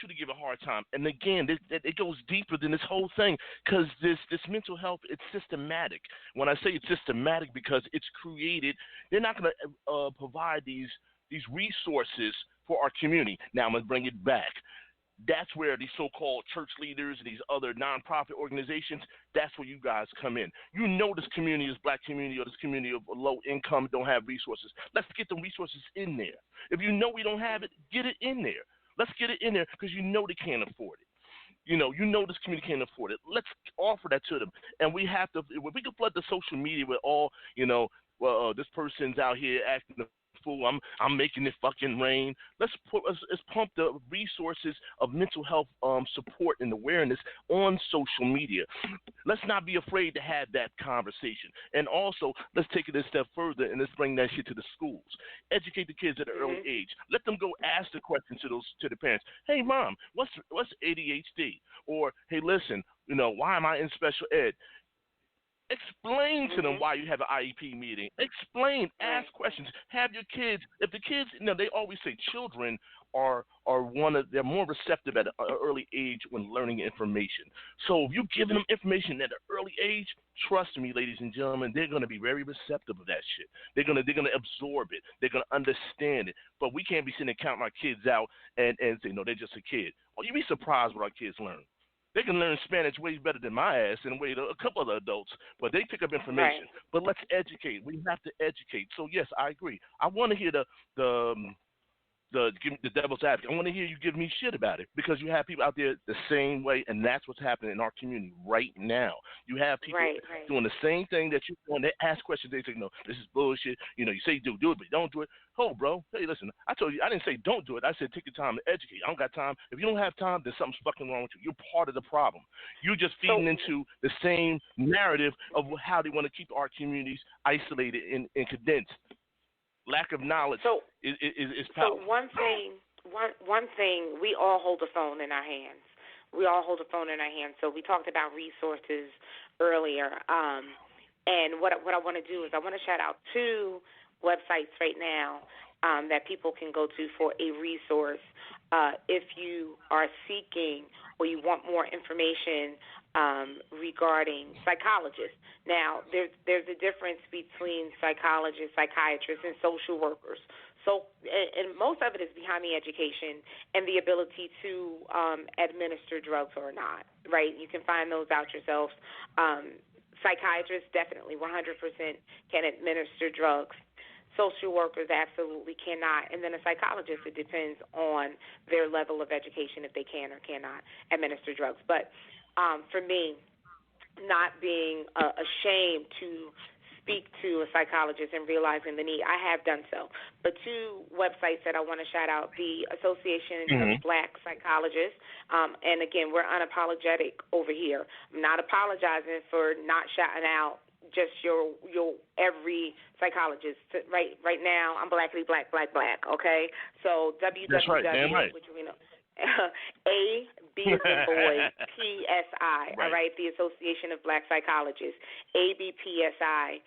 you to give a hard time. And again, it goes deeper than this whole thing because this mental health, it's systematic. When I say it's systematic because it's created, they're not going to provide these resources for our community. Now I'm going to bring it back. That's where these so-called church leaders and these other nonprofit organizations, that's where you guys come in. You know this community, this black community or this community of low income don't have resources. Let's get the resources in there. If you know we don't have it, get it in there. Let's get it in there because you know they can't afford it. You know this community can't afford it. Let's offer that to them. And we have to, if we can flood the social media with all, this person's out here acting a fool. I'm making it fucking rain. Let's pump the resources of mental health support and awareness on social media. Let's not be afraid to have that conversation. And also, let's take it a step further and let's bring that shit to the schools. Educate the kids at an early age. Let them go ask the question to the parents. Hey, mom, what's ADHD? Or hey, listen, why am I in special ed? Explain to them why you have an IEP meeting. Explain, ask questions. Have your kids. If the kids, they always say children are they're more receptive at an early age when learning information. So if you're giving them information at an early age, trust me, ladies and gentlemen, they're going to be very receptive of that shit. They're gonna absorb it. They're gonna understand it. But we can't be sitting and counting our kids out and say, no, they're just a kid. Well, you'd be surprised what our kids learn. They can learn Spanish way better than my ass and way a couple of adults, but they pick up information. Right. But let's educate. We have to educate. So yes, I agree. I want to hear the the devil's advocate. I want to hear you give me shit about it because you have people out there the same way, and that's what's happening in our community right now. You have people doing the same thing that you're doing. They ask questions. They say, no, this is bullshit. You say do it, but don't do it. Oh, bro, hey, listen, I told you, I didn't say don't do it. I said take your time to educate. I don't got time. If you don't have time, then something's fucking wrong with you. You're part of the problem. You're just feeding into the same narrative of how they want to keep our communities isolated and condensed. Lack of knowledge is powerful. So one thing, we all hold a phone in our hands. We all hold a phone in our hands. So we talked about resources earlier. And what I want to do is I want to shout out 2 websites right now that people can go to for a resource if you are seeking or you want more information regarding psychologists. Now, there's a difference between psychologists, psychiatrists, and social workers. So, and most of it is behind the education and the ability to administer drugs or not, right? You can find those out yourselves. Psychiatrists definitely 100% can administer drugs. Social workers absolutely cannot. And then a psychologist, it depends on their level of education if they can or cannot administer drugs. But for me, not being ashamed to speak to a psychologist and realizing the need, I have done so. But 2 websites that I want to shout out, the Association of Black Psychologists, and again, we're unapologetic over here. I'm not apologizing for not shouting out just your every psychologist. Right now, I'm black, okay? So www, that's right, damn right. which we know. A, B as in boy, PSI, all right, the Association of Black Psychologists, ABPSI,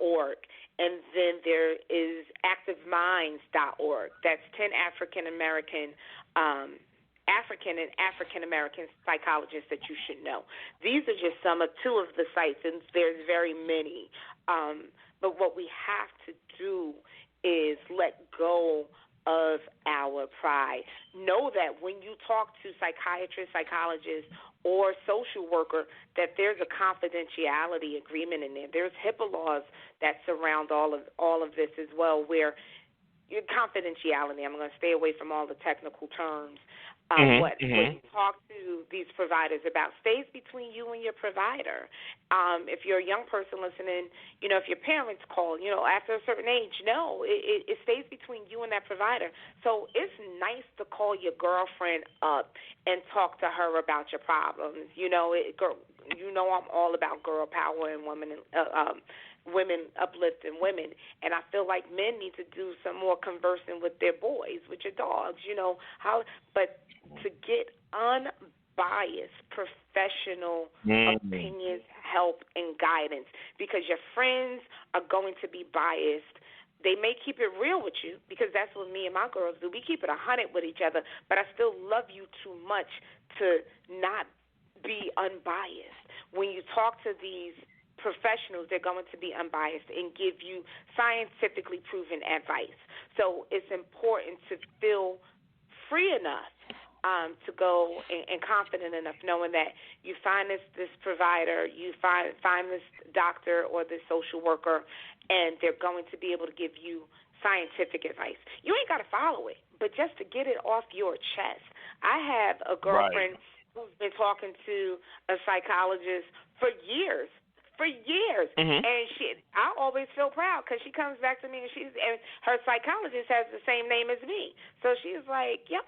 .org. And then there is activeminds.org. That's 10 African and African American psychologists that you should know. These are just 2 of the sites, and there's very many. But what we have to do is let go of our pride. Know that when you talk to psychiatrists, psychologists, or social worker, that there's a confidentiality agreement in there. There's HIPAA laws that surround all of this as well, where your confidentiality, I'm going to stay away from all the technical terms. What you talk to these providers about stays between you and your provider. If you're a young person listening, if your parents call, after a certain age, no, it stays between you and that provider. So it's nice to call your girlfriend up and talk to her about your problems. I'm all about girl power and women uplifting women, and I feel like men need to do some more conversing with their boys, with your dogs, but to get unbiased, professional opinions, help, and guidance, because your friends are going to be biased. They may keep it real with you, because that's what me and my girls do. We keep it 100 with each other, but I still love you too much to not be unbiased. When you talk to these professionals, they're going to be unbiased and give you scientifically proven advice. So it's important to feel free enough to go and confident enough knowing that you find this provider, you find this doctor or this social worker, and they're going to be able to give you scientific advice. You ain't got to follow it, but just to get it off your chest. I have a girlfriend who's been talking to a psychologist for years. And I always feel proud because she comes back to me and her psychologist has the same name as me. So she's like, y'all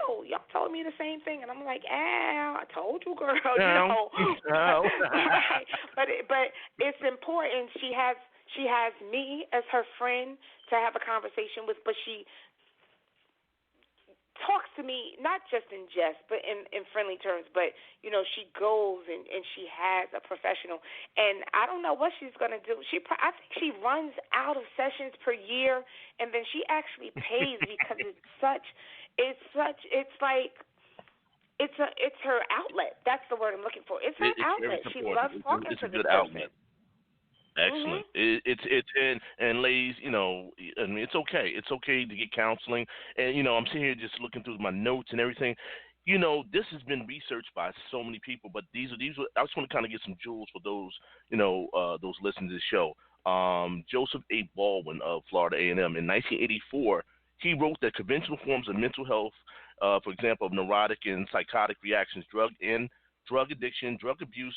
told me the same thing, and I'm like, I told you, girl, No. Right. But it's important. She has me as her friend to have a conversation with, but she talks to me not just in jest, but in friendly terms. But she goes and she has a professional, and I don't know what she's going to do. I think she runs out of sessions per year, and then she actually pays because it's her outlet. That's the word I'm looking for. It's her outlet. She loves talking to this person. Excellent. And ladies, I mean, it's okay. It's okay to get counseling. And I'm sitting here just looking through my notes and everything. This has been researched by so many people, but these I just want to kind of get some jewels for those listening to the show. Joseph A. Baldwin of Florida A&M in 1984 He wrote that conventional forms of mental health, for example, of neurotic and psychotic reactions, drug addiction, drug abuse,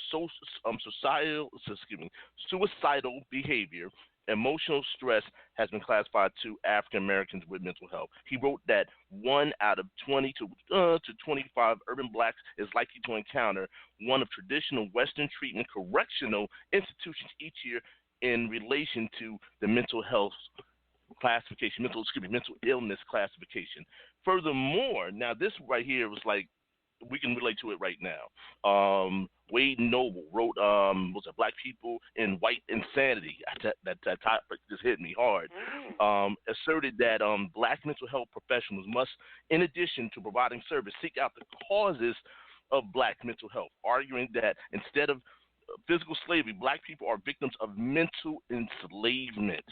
suicidal behavior, emotional stress has been classified to African Americans with mental health. He wrote that 1 out of 20 to 25 urban blacks is likely to encounter one of traditional Western treatment correctional institutions each year in relation to the mental health classification, mental illness classification. Furthermore, now this right here was like, we can relate to it right now. Wade Noble wrote, was it Black People in White Insanity? That topic just hit me hard. Asserted that Black mental health professionals must, in addition to providing service, seek out the causes of Black mental health, arguing that instead of physical slavery, Black people are victims of mental enslavement,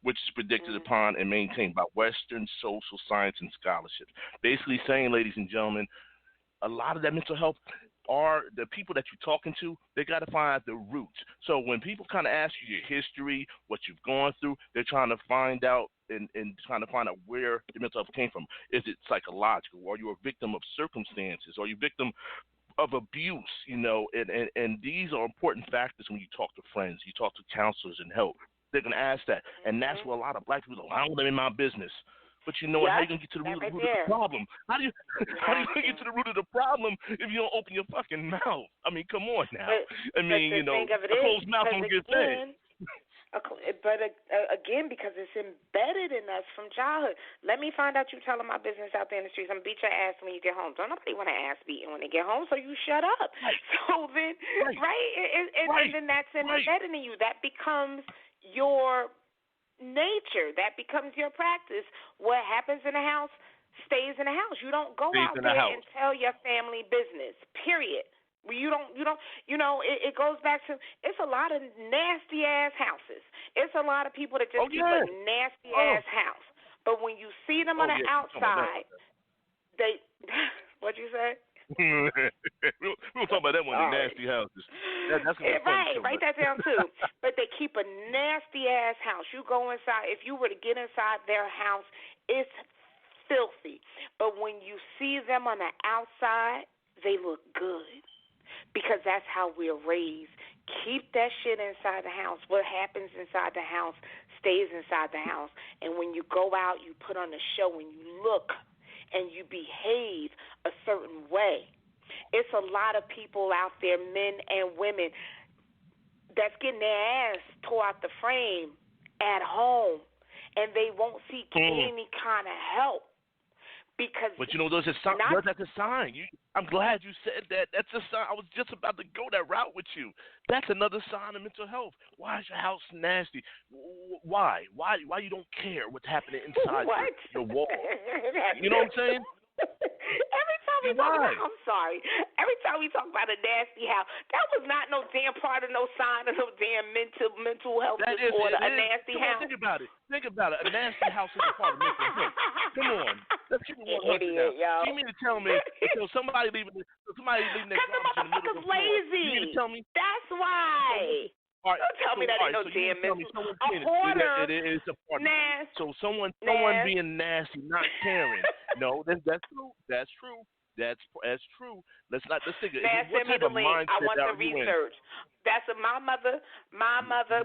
which is predicted upon and maintained by Western social science and scholarship. Basically saying, ladies and gentlemen, a lot of that mental health are the people that you're talking to, they got to find the roots. So when people kind of ask you your history, what you've gone through, they're trying to find out and trying to find out where the mental health came from. Is it psychological? Are you a victim of circumstances? Are you a victim of abuse? And these are important factors when you talk to friends, you talk to counselors and help. They're going to ask that. And that's where a lot of Black people are, I don't want them in my business. But you know what? How are you going to get to the root of the problem? How do you get to the root of the problem if you don't open your fucking mouth? I mean, come on now. A closed mouth don't get fed. But again, because it's embedded in us from childhood. Let me find out you telling my business out there in the streets. I'm going to beat your ass when you get home. Don't nobody want to ass beating when they get home, so you shut up. Right. So then, and then that's embedded in you. That becomes your nature. That becomes your practice. What happens in the house stays in the house. You don't go out there and tell your family business, period. It goes back to, it's a lot of nasty ass houses. It's a lot of people that just keep a nasty ass house. But when you see them on the outside, they what'd you say? We'll talk about that one, the nasty houses. That's right, write that down too. But they keep a nasty ass house. You go inside, if you were to get inside their house, it's filthy. But when you see them on the outside, they look good. Because that's how we're raised. Keep that shit inside the house. What happens inside the house stays inside the house. And when you go out, you put on a show and you look and you behave a certain way. It's a lot of people out there, men and women, that's getting their ass tore out the frame at home, and they won't seek any kind of help. But that's a sign. I'm glad you said that. That's a sign. I was just about to go that route with you. That's another sign of mental health. Why is your house nasty? Why? Why you don't care what's happening inside your wall? You know what I'm saying? Every time we talk about, I'm sorry. Every time we talk about a nasty house, that was not no damn part of no sign of no damn mental health disorder. A nasty house. Think about it. A nasty house is a part of mental health. Come on, let's keep it 100 now. You mean to tell me somebody leaving their garbage in the middle of the floor? Lazy. You mean to tell me that's why? All right, don't tell me that ain't no damn mental. A hoarder. It is a part. So someone being nasty, not caring. No, that's true. That's true. That's true. Let's think. What type of mindset I want the research. That's my mother.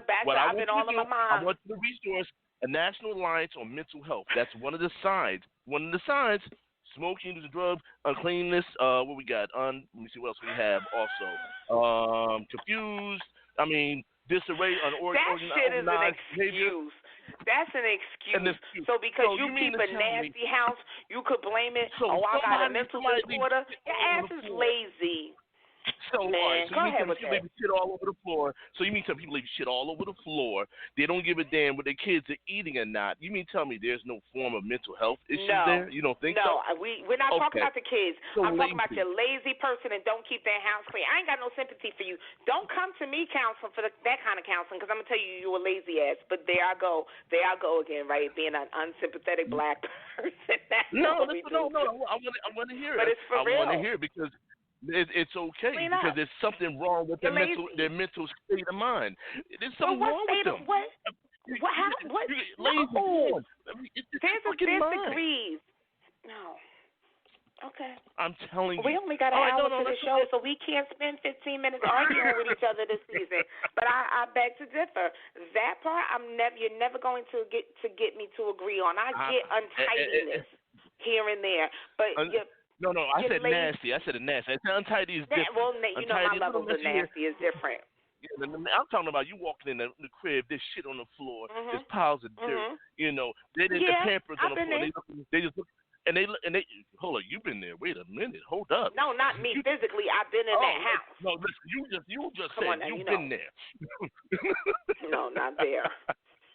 Back to I've been all of my mom. I want the resource. A National Alliance on Mental Health. That's one of the signs. Smoking, drugs, uncleanness. What we got? Let me see what else we have. Also, confused. I mean, disarray, unorganized. That shit is an excuse. That's an excuse. So because you keep a nasty house, you could blame it. I got a mental disorder. Your ass is lazy. So, man, so you mean people leave shit all over the floor. So you mean tell people leave shit all over the floor. They don't give a damn what their kids are eating or not. You mean tell me there's no form of mental health issues there? You don't think so? No, we're not talking about the kids. I'm talking about your lazy person and don't keep their house clean. I ain't got no sympathy for you. Don't come to me counseling for that kind of counseling because I'm going to tell you you're a lazy ass. But there I go again, right, being an unsympathetic black person. No. I want to hear it. But it's for real. I want to hear it because it's okay because there's something wrong with their mental state of mind. There's something wrong with them. What? How? What? Ladies, No. it's There's fucking mind. degrees. No. Okay. I'm telling you. We only got an hour to the show, so we can't spend 15 minutes arguing with each other this season. But I beg to differ. That part, you're never going to get me to agree on. I get untidiness here and there, but no, I said nasty. I said it nasty. I said untidy is different. Well, you know my levels of nasty is different. Yeah, I'm talking about you walking in the crib, there's shit on the floor, there's piles of dirt. You know, there's Pampers on the floor. They just look. And they hold on. You've been there. Wait a minute. Hold up. No, not me physically. I've been in that house. No, listen. You just Come said on now, you've been there. No, not there.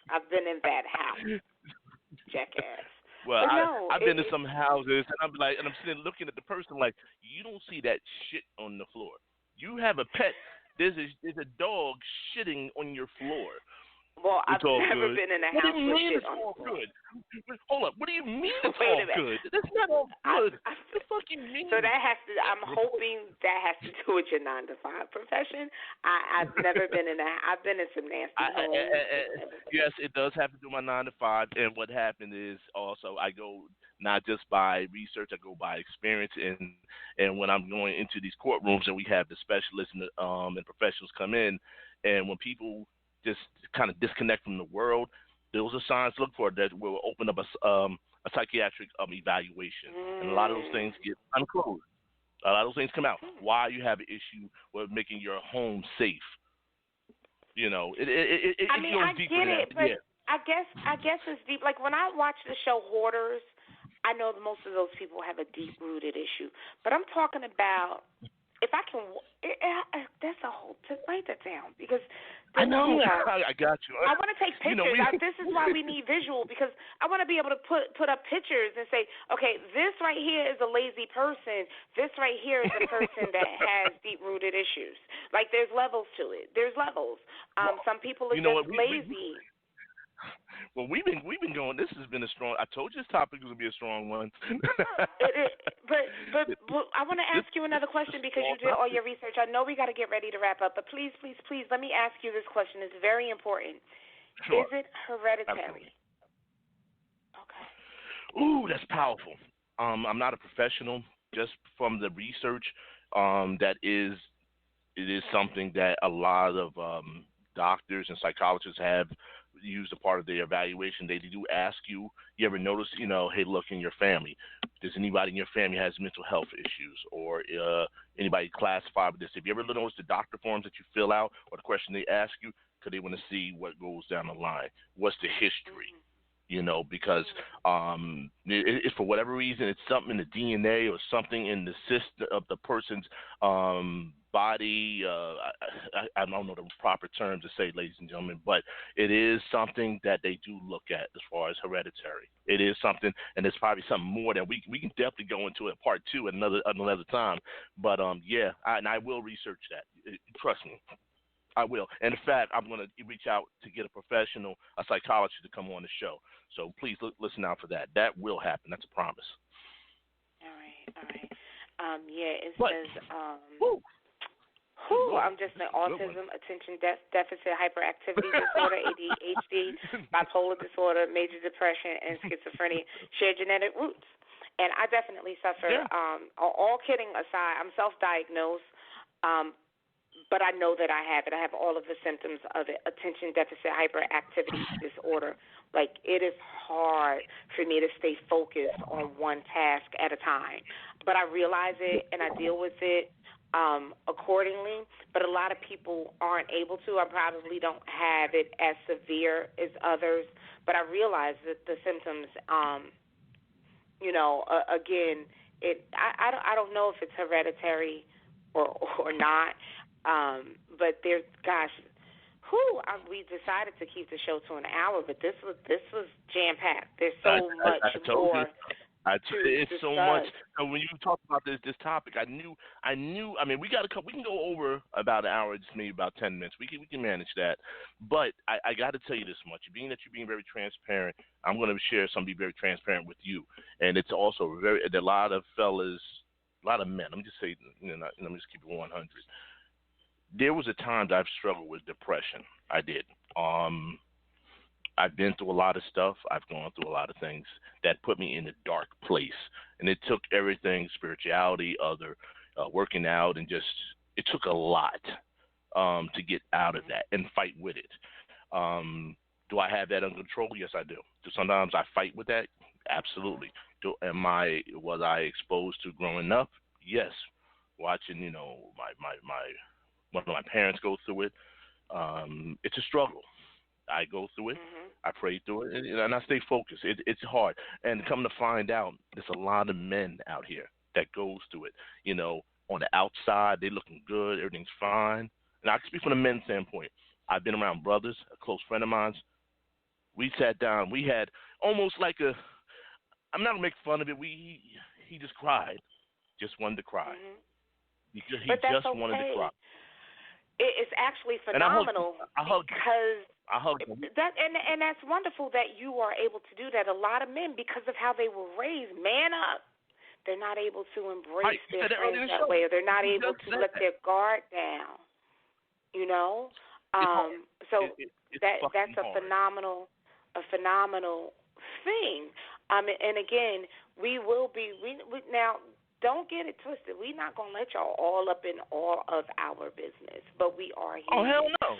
I've been in that house, jackass. Well, I've been to some houses, and I'm sitting looking at the person like, you don't see that shit on the floor. You have a pet. There's a dog shitting on your floor. Well, I've never good. been in a what house do you with mean shit it's on all the floor. good? Hold up. What do you mean it's Wait all a minute. good? That's not all good. What the fuck you mean? So I'm hoping that has to do with your 9 to 5 profession. I've never been I've been in some nasty homes. Yes, it does have to do with my 9 to 5. And what happened is also I go not just by research, I go by experience. And when I'm going into these courtrooms and we have the specialists and professionals come in, and when people just kind of disconnect from the world, those are signs to look for that will open up a psychiatric evaluation. And a lot of those things get unclosed. A lot of those things come out. Why you have an issue with making your home safe. You know, it I mean, goes I deeper get than it, that. but Yeah. I guess it's deep. Like when I watch the show Hoarders, I know that most of those people have a deep-rooted issue. But I'm talking about if I can, that's a whole. Write that down because I know. I got you. I want to take pictures. You know, This is why we need visual because I want to be able to put up pictures and say, okay, this right here is a lazy person. This right here is a person that has deep-rooted issues. Like there's levels to it. There's levels. Some people are just lazy. Well, we've been going. This has been a strong. I told you this topic was gonna be a strong one. But I want to ask you another question because you did all your research. I know we got to get ready to wrap up, but please, let me ask you this question. It's very important. Sure. Is it hereditary? Absolutely. Okay. Ooh, that's powerful. I'm not a professional. Just from the research, it is something that a lot of doctors and psychologists have used a part of their evaluation. They do ask you ever notice, hey, look, in your family, does anybody in your family has mental health issues or anybody classified with this? Have you ever noticed the doctor forms that you fill out or the question they ask you? Because they want to see what goes down the line. What's the history? Because if for whatever reason it's something in the DNA or something in the system of the person's body. I don't know the proper term to say, ladies and gentlemen, but it is something that they do look at as far as hereditary. It is something, and it's probably something more that we can definitely go into it part 2 at another time. But I will research that. Trust me. I will. And in fact, I'm going to reach out to get a professional, a psychologist to come on the show. So please listen out for that. That will happen. That's a promise. All right. It says, I'm just an autism, attention deficit hyperactivity disorder, ADHD, bipolar disorder, major depression, and schizophrenia share genetic roots. And I definitely suffer. Yeah. All kidding aside, I'm self-diagnosed. But I know that I have it. I have all of the symptoms of it. Attention deficit hyperactivity disorder. Like, it is hard for me to stay focused on one task at a time. But I realize it and I deal with it accordingly. But a lot of people aren't able to. I probably don't have it as severe as others. But I realize that the symptoms, again, I don't know if it's hereditary or not. But there's, we decided to keep the show to an hour, but this was jam packed. There's so much more. It's so much. So when you talk about this topic, I knew. I mean, we can go over about an hour, just maybe about 10 minutes. We can manage that. But I got to tell you this much: being that you're being very transparent, I'm going to share something very transparent with you, and it's also a lot of fellas, a lot of men. Let me just say, let me just keep it 100. There was a time that I've struggled with depression. I did. I've been through a lot of stuff. I've gone through a lot of things that put me in a dark place, and it took everything, spirituality, other working out, and just it took a lot to get out of that and fight with it. Do I have that under control? Yes, I do. Do sometimes I fight with that? Absolutely. Was I exposed to growing up? Yes. Watching, my one of my parents go through it. It's a struggle. I go through it. I pray through it, and I stay focused. It's hard, and come to find out, there's a lot of men out here that goes through it. On the outside, they looking good, everything's fine. And I can speak from the men's standpoint. I've been around brothers, a close friend of mine's. We sat down. We had almost like a. I'm not gonna make fun of it. He just cried, just wanted to cry. He just wanted to cry. It's actually phenomenal because I hugged him. And that's wonderful that you are able to do that. A lot of men, because of how they were raised, man up. They're not able to embrace their friends that way, or they're not able to let their guard down. That's a phenomenal thing. And again, we will be. We now. Don't get it twisted. We're not going to let y'all all up in all of our business, but we are here. Oh, hell no.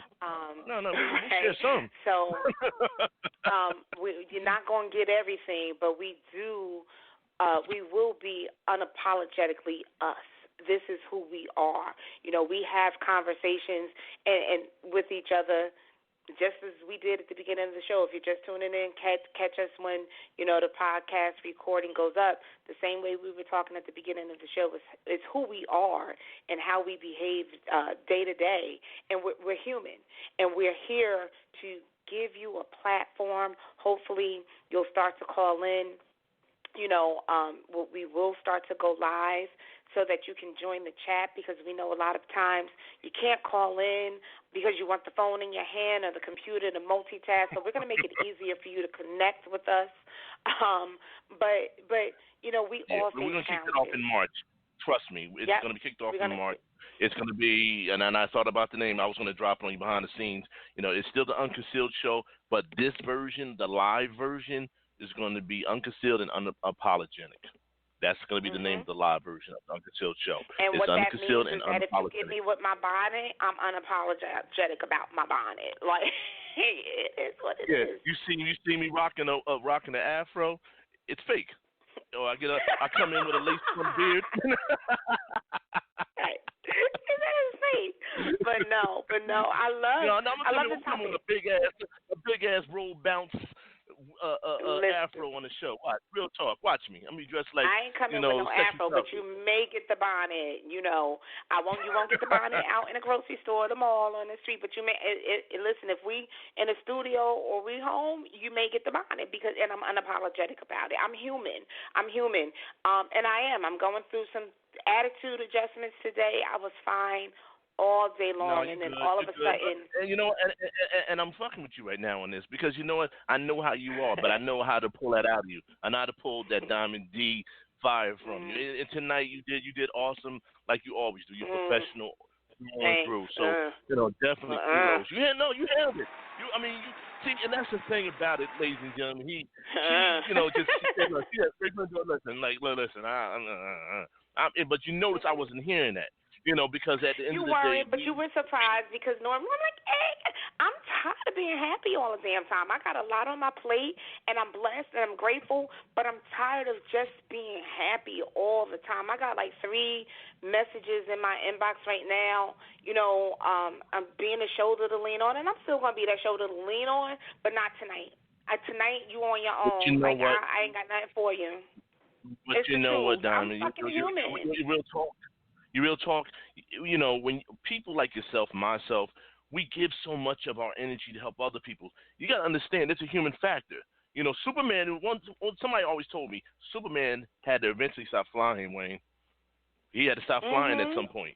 No, we share some. So you're not going to get everything, but we will be unapologetically us. This is who we are. We have conversations and with each other, just as we did at the beginning of the show. If you're just tuning in, catch us when, the podcast recording goes up. The same way we were talking at the beginning of the show is who we are and how we behave day to day. And we're human. And we're here to give you a platform. Hopefully you'll start to call in. We will start to go live so that you can join the chat, because we know a lot of times you can't call in because you want the phone in your hand or the computer to multitask. So we're going to make it easier for you to connect with us. But we all face challenges. We're going to kick it off in March. Trust me, it's going to be kicked off in March. It's going to be, and I thought about the name. I was going to drop it on you behind the scenes. It's still the Unconcealed Show, but this version, the live version, is going to be Unconcealed and Unapologetic. That's going to be the name of the live version of the Unconcealed Show. And it's what that Unconcealed means is and that if you get me with my bonnet, I'm unapologetic about my bonnet. Like, it is what it is. You see me rocking the afro. It's fake. I come in with a lace front beard. Right. That is fake. But no, I love the topic. With a big ass roll bounce. Afro on the show. Watch, real talk. Watch me. I'm gonna be dressed like. I ain't coming with no afro, but you may get the bonnet. You won't get the bonnet out in a grocery store, the mall, on the street. But you may. Listen, if we in a studio or we home, you may get the bonnet and I'm unapologetic about it. I'm human. And I am. I'm going through some attitude adjustments today. I was fine all day long, and then all of a sudden. And and I'm fucking with you right now on this, because you know what? I know how you are, but I know how to pull that out of you. I know how to pull that Diamond D fire from you. And tonight you did awesome, like you always do. You're professional through. So definitely kudos. You handled it. See, and that's the thing about it, ladies and gentlemen. She said, look, listen, but you notice I wasn't hearing that. Because at the end of the day. You weren't, but you were surprised because normally I'm like, hey, I'm tired of being happy all the damn time. I got a lot on my plate, and I'm blessed, and I'm grateful, but I'm tired of just being happy all the time. I got like 3 messages in my inbox right now. I'm being a shoulder to lean on, and I'm still going to be that shoulder to lean on, but not tonight. Tonight, you on your own. You know what? I ain't got nothing for you. But it's you know what, Diamond? I'm fucking human. You real talk. When people like yourself, myself, we give so much of our energy to help other people. You got to understand, it's a human factor. Superman, somebody always told me, Superman had to eventually stop flying, Wayne. He had to stop flying at some point.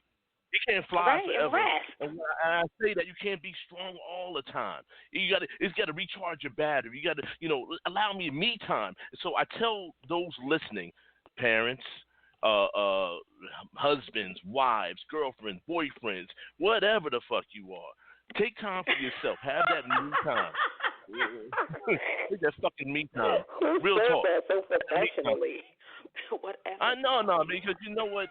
He can't fly forever. And I say that you can't be strong all the time. It's got to recharge your battery. You got to, allow me time. So I tell those listening, parents, husbands, wives, girlfriends, boyfriends, whatever the fuck you are, take time for yourself. Have that me time. Take that fucking me time. Who Real said talk. that so professionally? Whatever. I know, no, because you know what,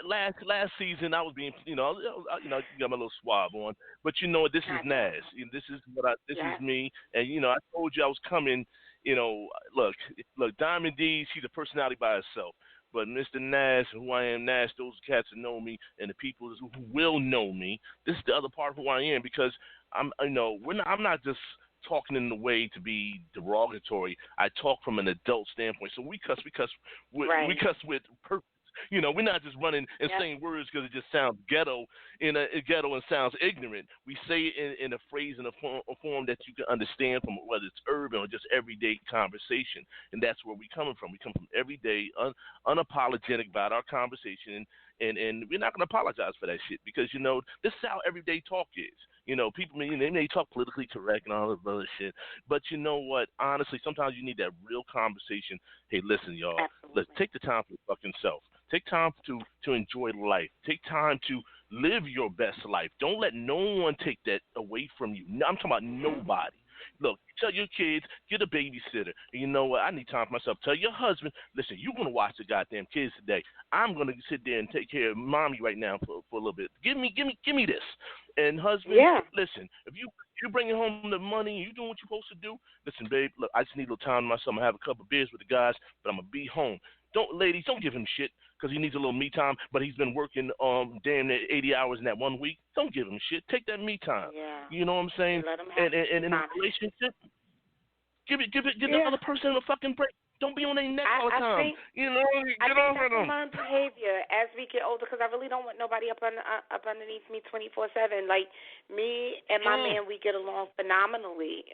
last season I was being, you got my little swab on, but you know what, this is Naz. This is this is me, and I told you I was coming. Look, Diamond D, she's a personality by herself. But Mr. Naz, who I am, Naz, those cats that know me, and the people who will know me, this is the other part of who I am, because I'm not just talking in the way to be derogatory. I talk from an adult standpoint. So we cuss with purpose. We're not just running and saying words because it just sounds ghetto and sounds ignorant. We say it in a phrase in a form that you can understand from whether it's urban or just everyday conversation. And that's where we're coming from. We come from everyday, unapologetic about our conversation, and we're not going to apologize for that shit because, this is how everyday talk is. People, they may talk politically correct and all this other shit, but you know what? Honestly, sometimes you need that real conversation. Hey, listen, y'all. Absolutely. Let's take the time for your fucking self. Take time to enjoy life. Take time to live your best life. Don't let no one take that away from you. I'm talking about nobody. Look, tell your kids, get a babysitter. And you know what? I need time for myself. Tell your husband, listen, you're going to watch the goddamn kids today. I'm going to sit there and take care of mommy right now for a little bit. Give me this. And husband, listen, if you're bringing home the money and you're doing what you're supposed to do, listen, babe, look, I just need a little time to myself. I'm going to have a couple of beers with the guys, but I'm going to be home. Ladies, don't give him shit because he needs a little me time, but he's been working damn near 80 hours in that 1 week. Don't give him shit. Take that me time. Yeah. You know what I'm saying? Let him have and in a relationship, give the other person a fucking break. Don't be on their neck all the time. Get off of them. I think that's a learned behavior as we get older, because I really don't want nobody up underneath me 24/7. Like me and my man, we get along phenomenally,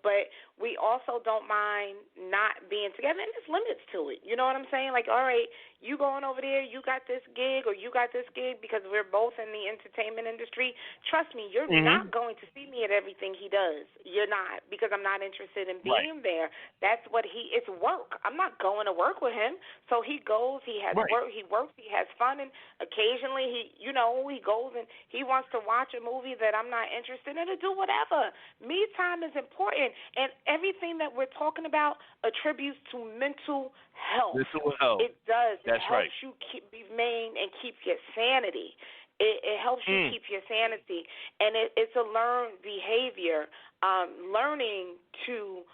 But we also don't mind not being together, and there's limits to it. You know what I'm saying? Like, all right, you going over there, you got this gig, or you got this gig, because we're both in the entertainment industry. Trust me, you're not going to see me at everything he does. You're not, because I'm not interested in being there. That's what it's work. I'm not going to work with him. So he goes, he has work, he works, he has fun, and occasionally he goes and he wants to watch a movie that I'm not interested in, to do whatever. Me time is important, and everything that we're talking about attributes to mental health. Mental health. It does. That's it helps you remain and keep your sanity. It helps you keep your sanity, and it's a learned behavior, learning to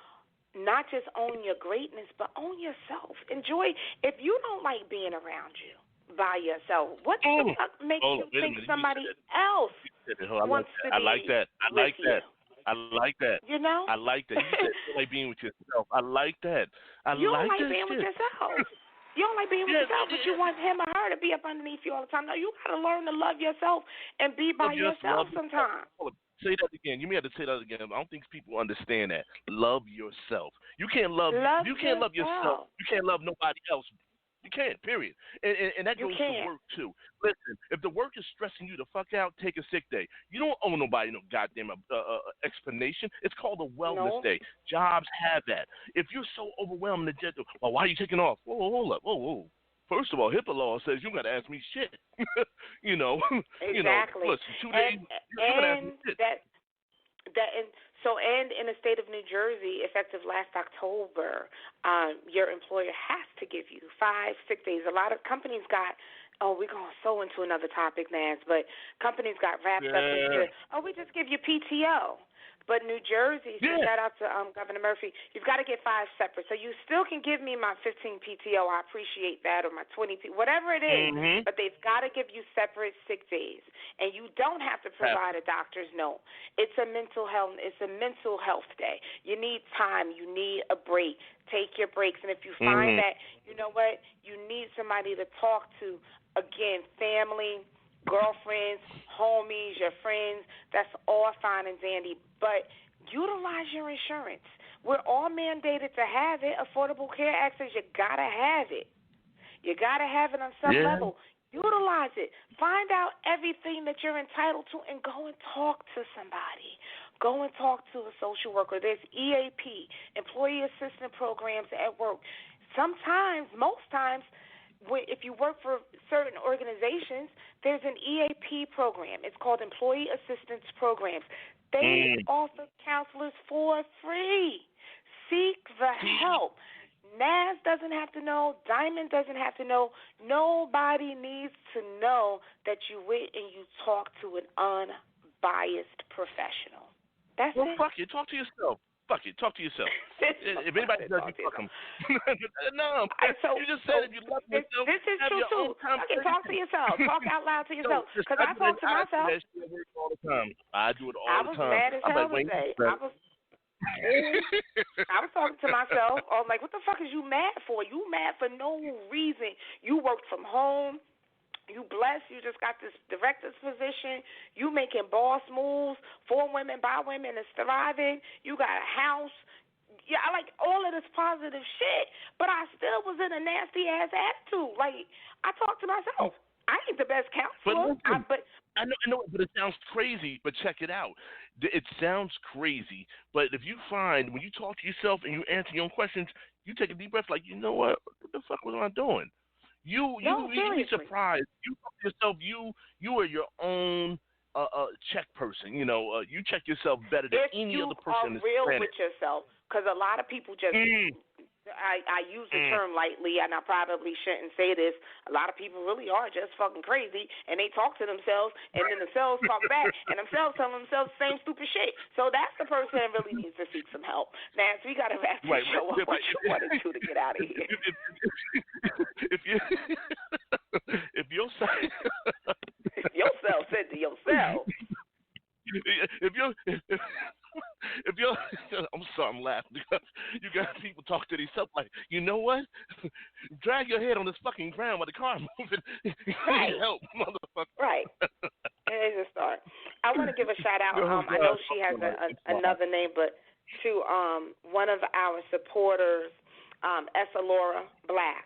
not just own your greatness, but own yourself. Enjoy. If you don't like being around you by yourself, what the fuck makes you think somebody else wants to be I like that. I like that. I like that. You know? I like that. You said you like being with yourself. I like that. You don't like being with yourself. You don't like being with yourself, but you want him or her to be up underneath you all the time. No, you got to learn to love yourself and be by yourself sometimes. Say that again. You may have to say that again. I don't think people understand that. Love yourself. You can't love yourself. You can't love nobody else. You can't, period. And that goes to work, too. Listen, if the work is stressing you the fuck out, take a sick day. You don't owe nobody no goddamn explanation. It's called a wellness day. Jobs have that. If you're so overwhelmed, well, why are you taking off? Whoa, hold up. Whoa. First of all, HIPAA law says you got to ask me shit. Exactly. Listen, 2 days, you got to ask me shit. And in the state of New Jersey, effective last October, your employer has to give you 5 sick days. A lot of companies got, we're going so into another topic, Naz, but companies got wrapped up into, we just give you PTO. But New Jersey, shout out to Governor Murphy, you've got to get 5 separate. So you still can give me my 15 PTO. I appreciate that, or my 20 PTO, whatever it is. But they've got to give you separate sick days. And you don't have to provide a doctor's note. It's a mental health day. You need time. You need a break. Take your breaks. And if you find that, you know what, you need somebody to talk to, again, family, girlfriends, homies, your friends, that's all fine and dandy. But utilize your insurance. We're all mandated to have it. Affordable Care Act says you got to have it. You got to have it on some level. Utilize it. Find out everything that you're entitled to and go and talk to somebody. Go and talk to a social worker. There's EAP, Employee Assistance Programs at work. Sometimes, most times, if you work for certain organizations, there's an EAP program. It's called Employee Assistance Programs. They offer counselors for free. Seek the help. Naz doesn't have to know. Diamond doesn't have to know. Nobody needs to know that you went and you talked to an unbiased professional. That's it. Fuck it. Talk to yourself. Fuck it. Talk to yourself. If anybody does, you fuck them. No, you just said if you love yourself, this is true too. Okay, talk to yourself. Talk out loud to yourself. Because I talk to myself. All the time. I do it all the time. I was mad as hell today. I was talking to myself. I was like, what the fuck is you mad for? You mad for no reason. You worked from home. You blessed. You just got this director's position. You making boss moves for women, by women, and thriving. You got a house. Yeah, I like all of this positive shit, but I still was in a nasty-ass attitude. Like, I talked to myself. I ain't the best counselor, but I know, but it sounds crazy. But check it out. It sounds crazy, but if you find when you talk to yourself and you answer your own questions, you take a deep breath. Like, you know what the fuck was I doing? You be surprised. You talk to yourself. You are your own check person. You know, you check yourself better than any other person. If you are real with yourself, because a lot of people just. I use the term lightly, and I probably shouldn't say this. A lot of people really are just fucking crazy, and they talk to themselves, and then themselves talk back, and themselves tell themselves the same stupid shit. So that's the person that really needs to seek some help. Now, so we got to wrap this show up. What you want to do to get out of here? If yourself said to yourself. If you're, I'm sorry, I'm laughing because you got people talk to themselves like, you know what? Drag your head on this fucking ground while the car moving. Right. Help, motherfucker. Right. There's a start. I want to give a shout out. I know she has another name, but to one of our supporters, Laura Black.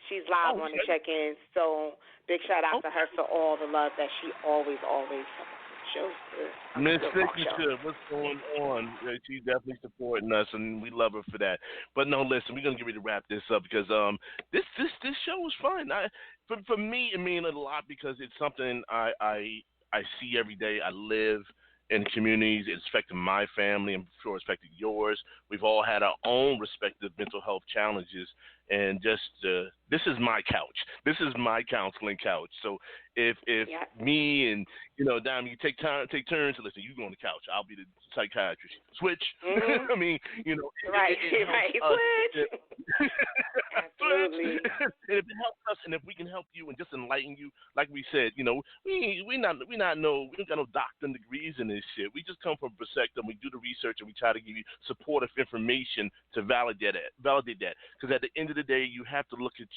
She's live on the check-in, so big shout out to her for all the love that she always shows. Miss Signature, what's going on? She's definitely supporting us, and we love her for that. But no, listen, we're gonna get ready to wrap this up because this show was fun. For me, it means a lot because it's something I see every day. I live in communities. It's affected my family. I'm sure it's affected yours. We've all had our own respective mental health challenges, and just this is my couch. This is my counseling couch. So if me and Diamond, you take turns to listen. You go on the couch. I'll be the psychiatrist. Switch. Mm-hmm. I mean, right. Switch. Absolutely. And if it helps us, and if we can help you and just enlighten you, like we said, we don't got no doctoring degrees in this shit. We just come from a perspective. We do the research and we try to give you supportive information to validate that. Because at the end of the day, you have to look at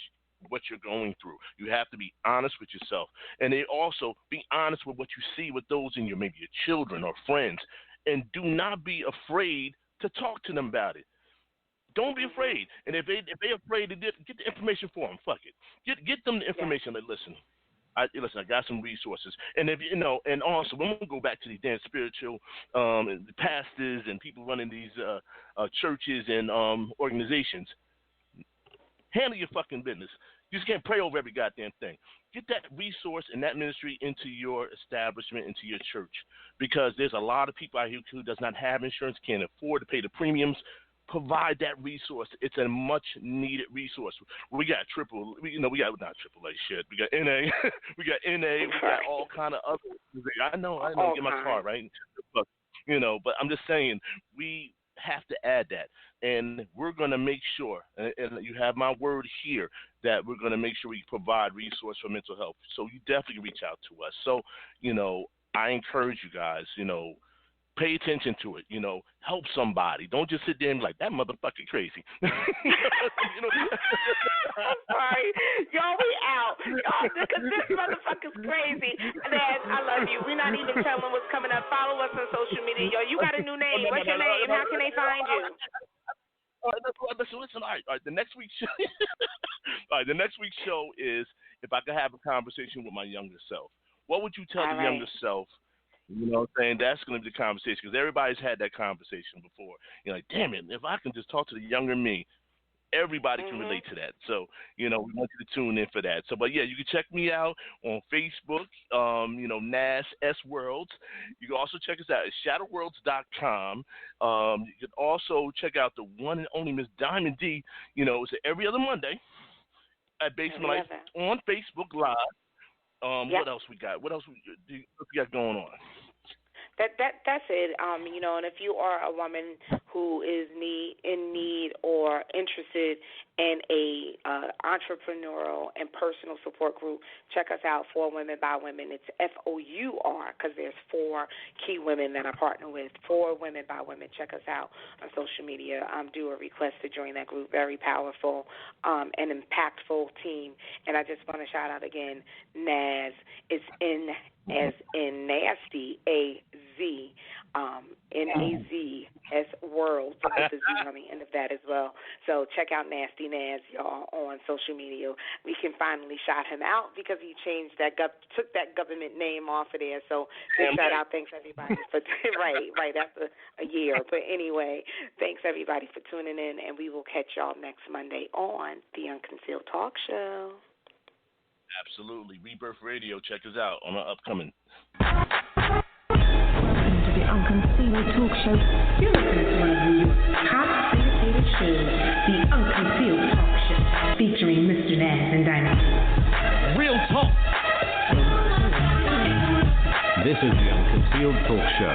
what you're going through. You have to be honest with yourself, and then also be honest with what you see with those in maybe your children or friends, and do not be afraid to talk to them about it. Don't be afraid. And if they're afraid to get the information for them, fuck it. Get them the information. Like, listen, I got some resources. And if and also when we go back to these damn spiritual pastors and people running these churches and organizations, handle your fucking business. You just can't pray over every goddamn thing. Get that resource and that ministry into your establishment, into your church, because there's a lot of people out here who does not have insurance, can't afford to pay the premiums. Provide that resource. It's a much needed resource. We got we got not AAA shit. We got NA, we got all kind of other. I know. Get my car right, but but I'm just saying we have to add that, and we're gonna make sure, and you have my word here, that we're gonna make sure we provide resource for mental health. So you definitely reach out to us. So I encourage you guys, pay attention to it. Help somebody. Don't just sit there and be like, that motherfucker crazy. I'm sorry. Y'all, we out. Y'all, because this motherfucker's crazy. Naz, I love you. We're not even telling what's coming up. Follow us on social media. Yo, you got a new name. What's your name? How can they find you? All right, the next week's show. All right, the next week's show is if I could have a conversation with my younger self. What would you tell the younger self? You know what I'm saying? That's going to be the conversation, because everybody's had that conversation before. You're like, damn it, if I can just talk to the younger me, Everybody can relate to that. So, we want you to tune in for that. So, but yeah, you can check me out on Facebook, Naz S Worlds. You can also check us out at shadowworlds.com. You can also check out the one and only Miss Diamond D. It's every other Monday at Basement Life on Facebook Live. What else we got? What else we got going on? That's it. And if you are a woman who is in need or interested in a entrepreneurial and personal support group, check us out, For Women by Women. It's FOUR, because there's 4 key women that I partner with. For Women by Women. Check us out on social media. Do a request to join that group. Very powerful and impactful team. And I just want to shout out again, Naz. It's as in nasty, A-Z, N-A-Z-S World, with the Z on the end of that as well. So check out Nasty Naz, y'all, on social media. We can finally shout him out because he changed took that government name off of there. So big shout out, thanks everybody for right after a year. But anyway, thanks everybody for tuning in, and we will catch y'all next Monday on the Unconcealed Talk Show. Absolutely. Rebirth Radio, check us out on our upcoming. Welcome to the Unconcealed Talk Show. You're listening to one of New York's top syndicated shows, The Unconcealed Talk Show, featuring Mr. Naz and Dynamite. Real talk. This is the Unconcealed Talk Show.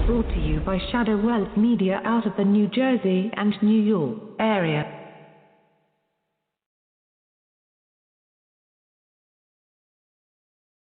Brought to you by Shadow Wealth Media out of the New Jersey and New York area.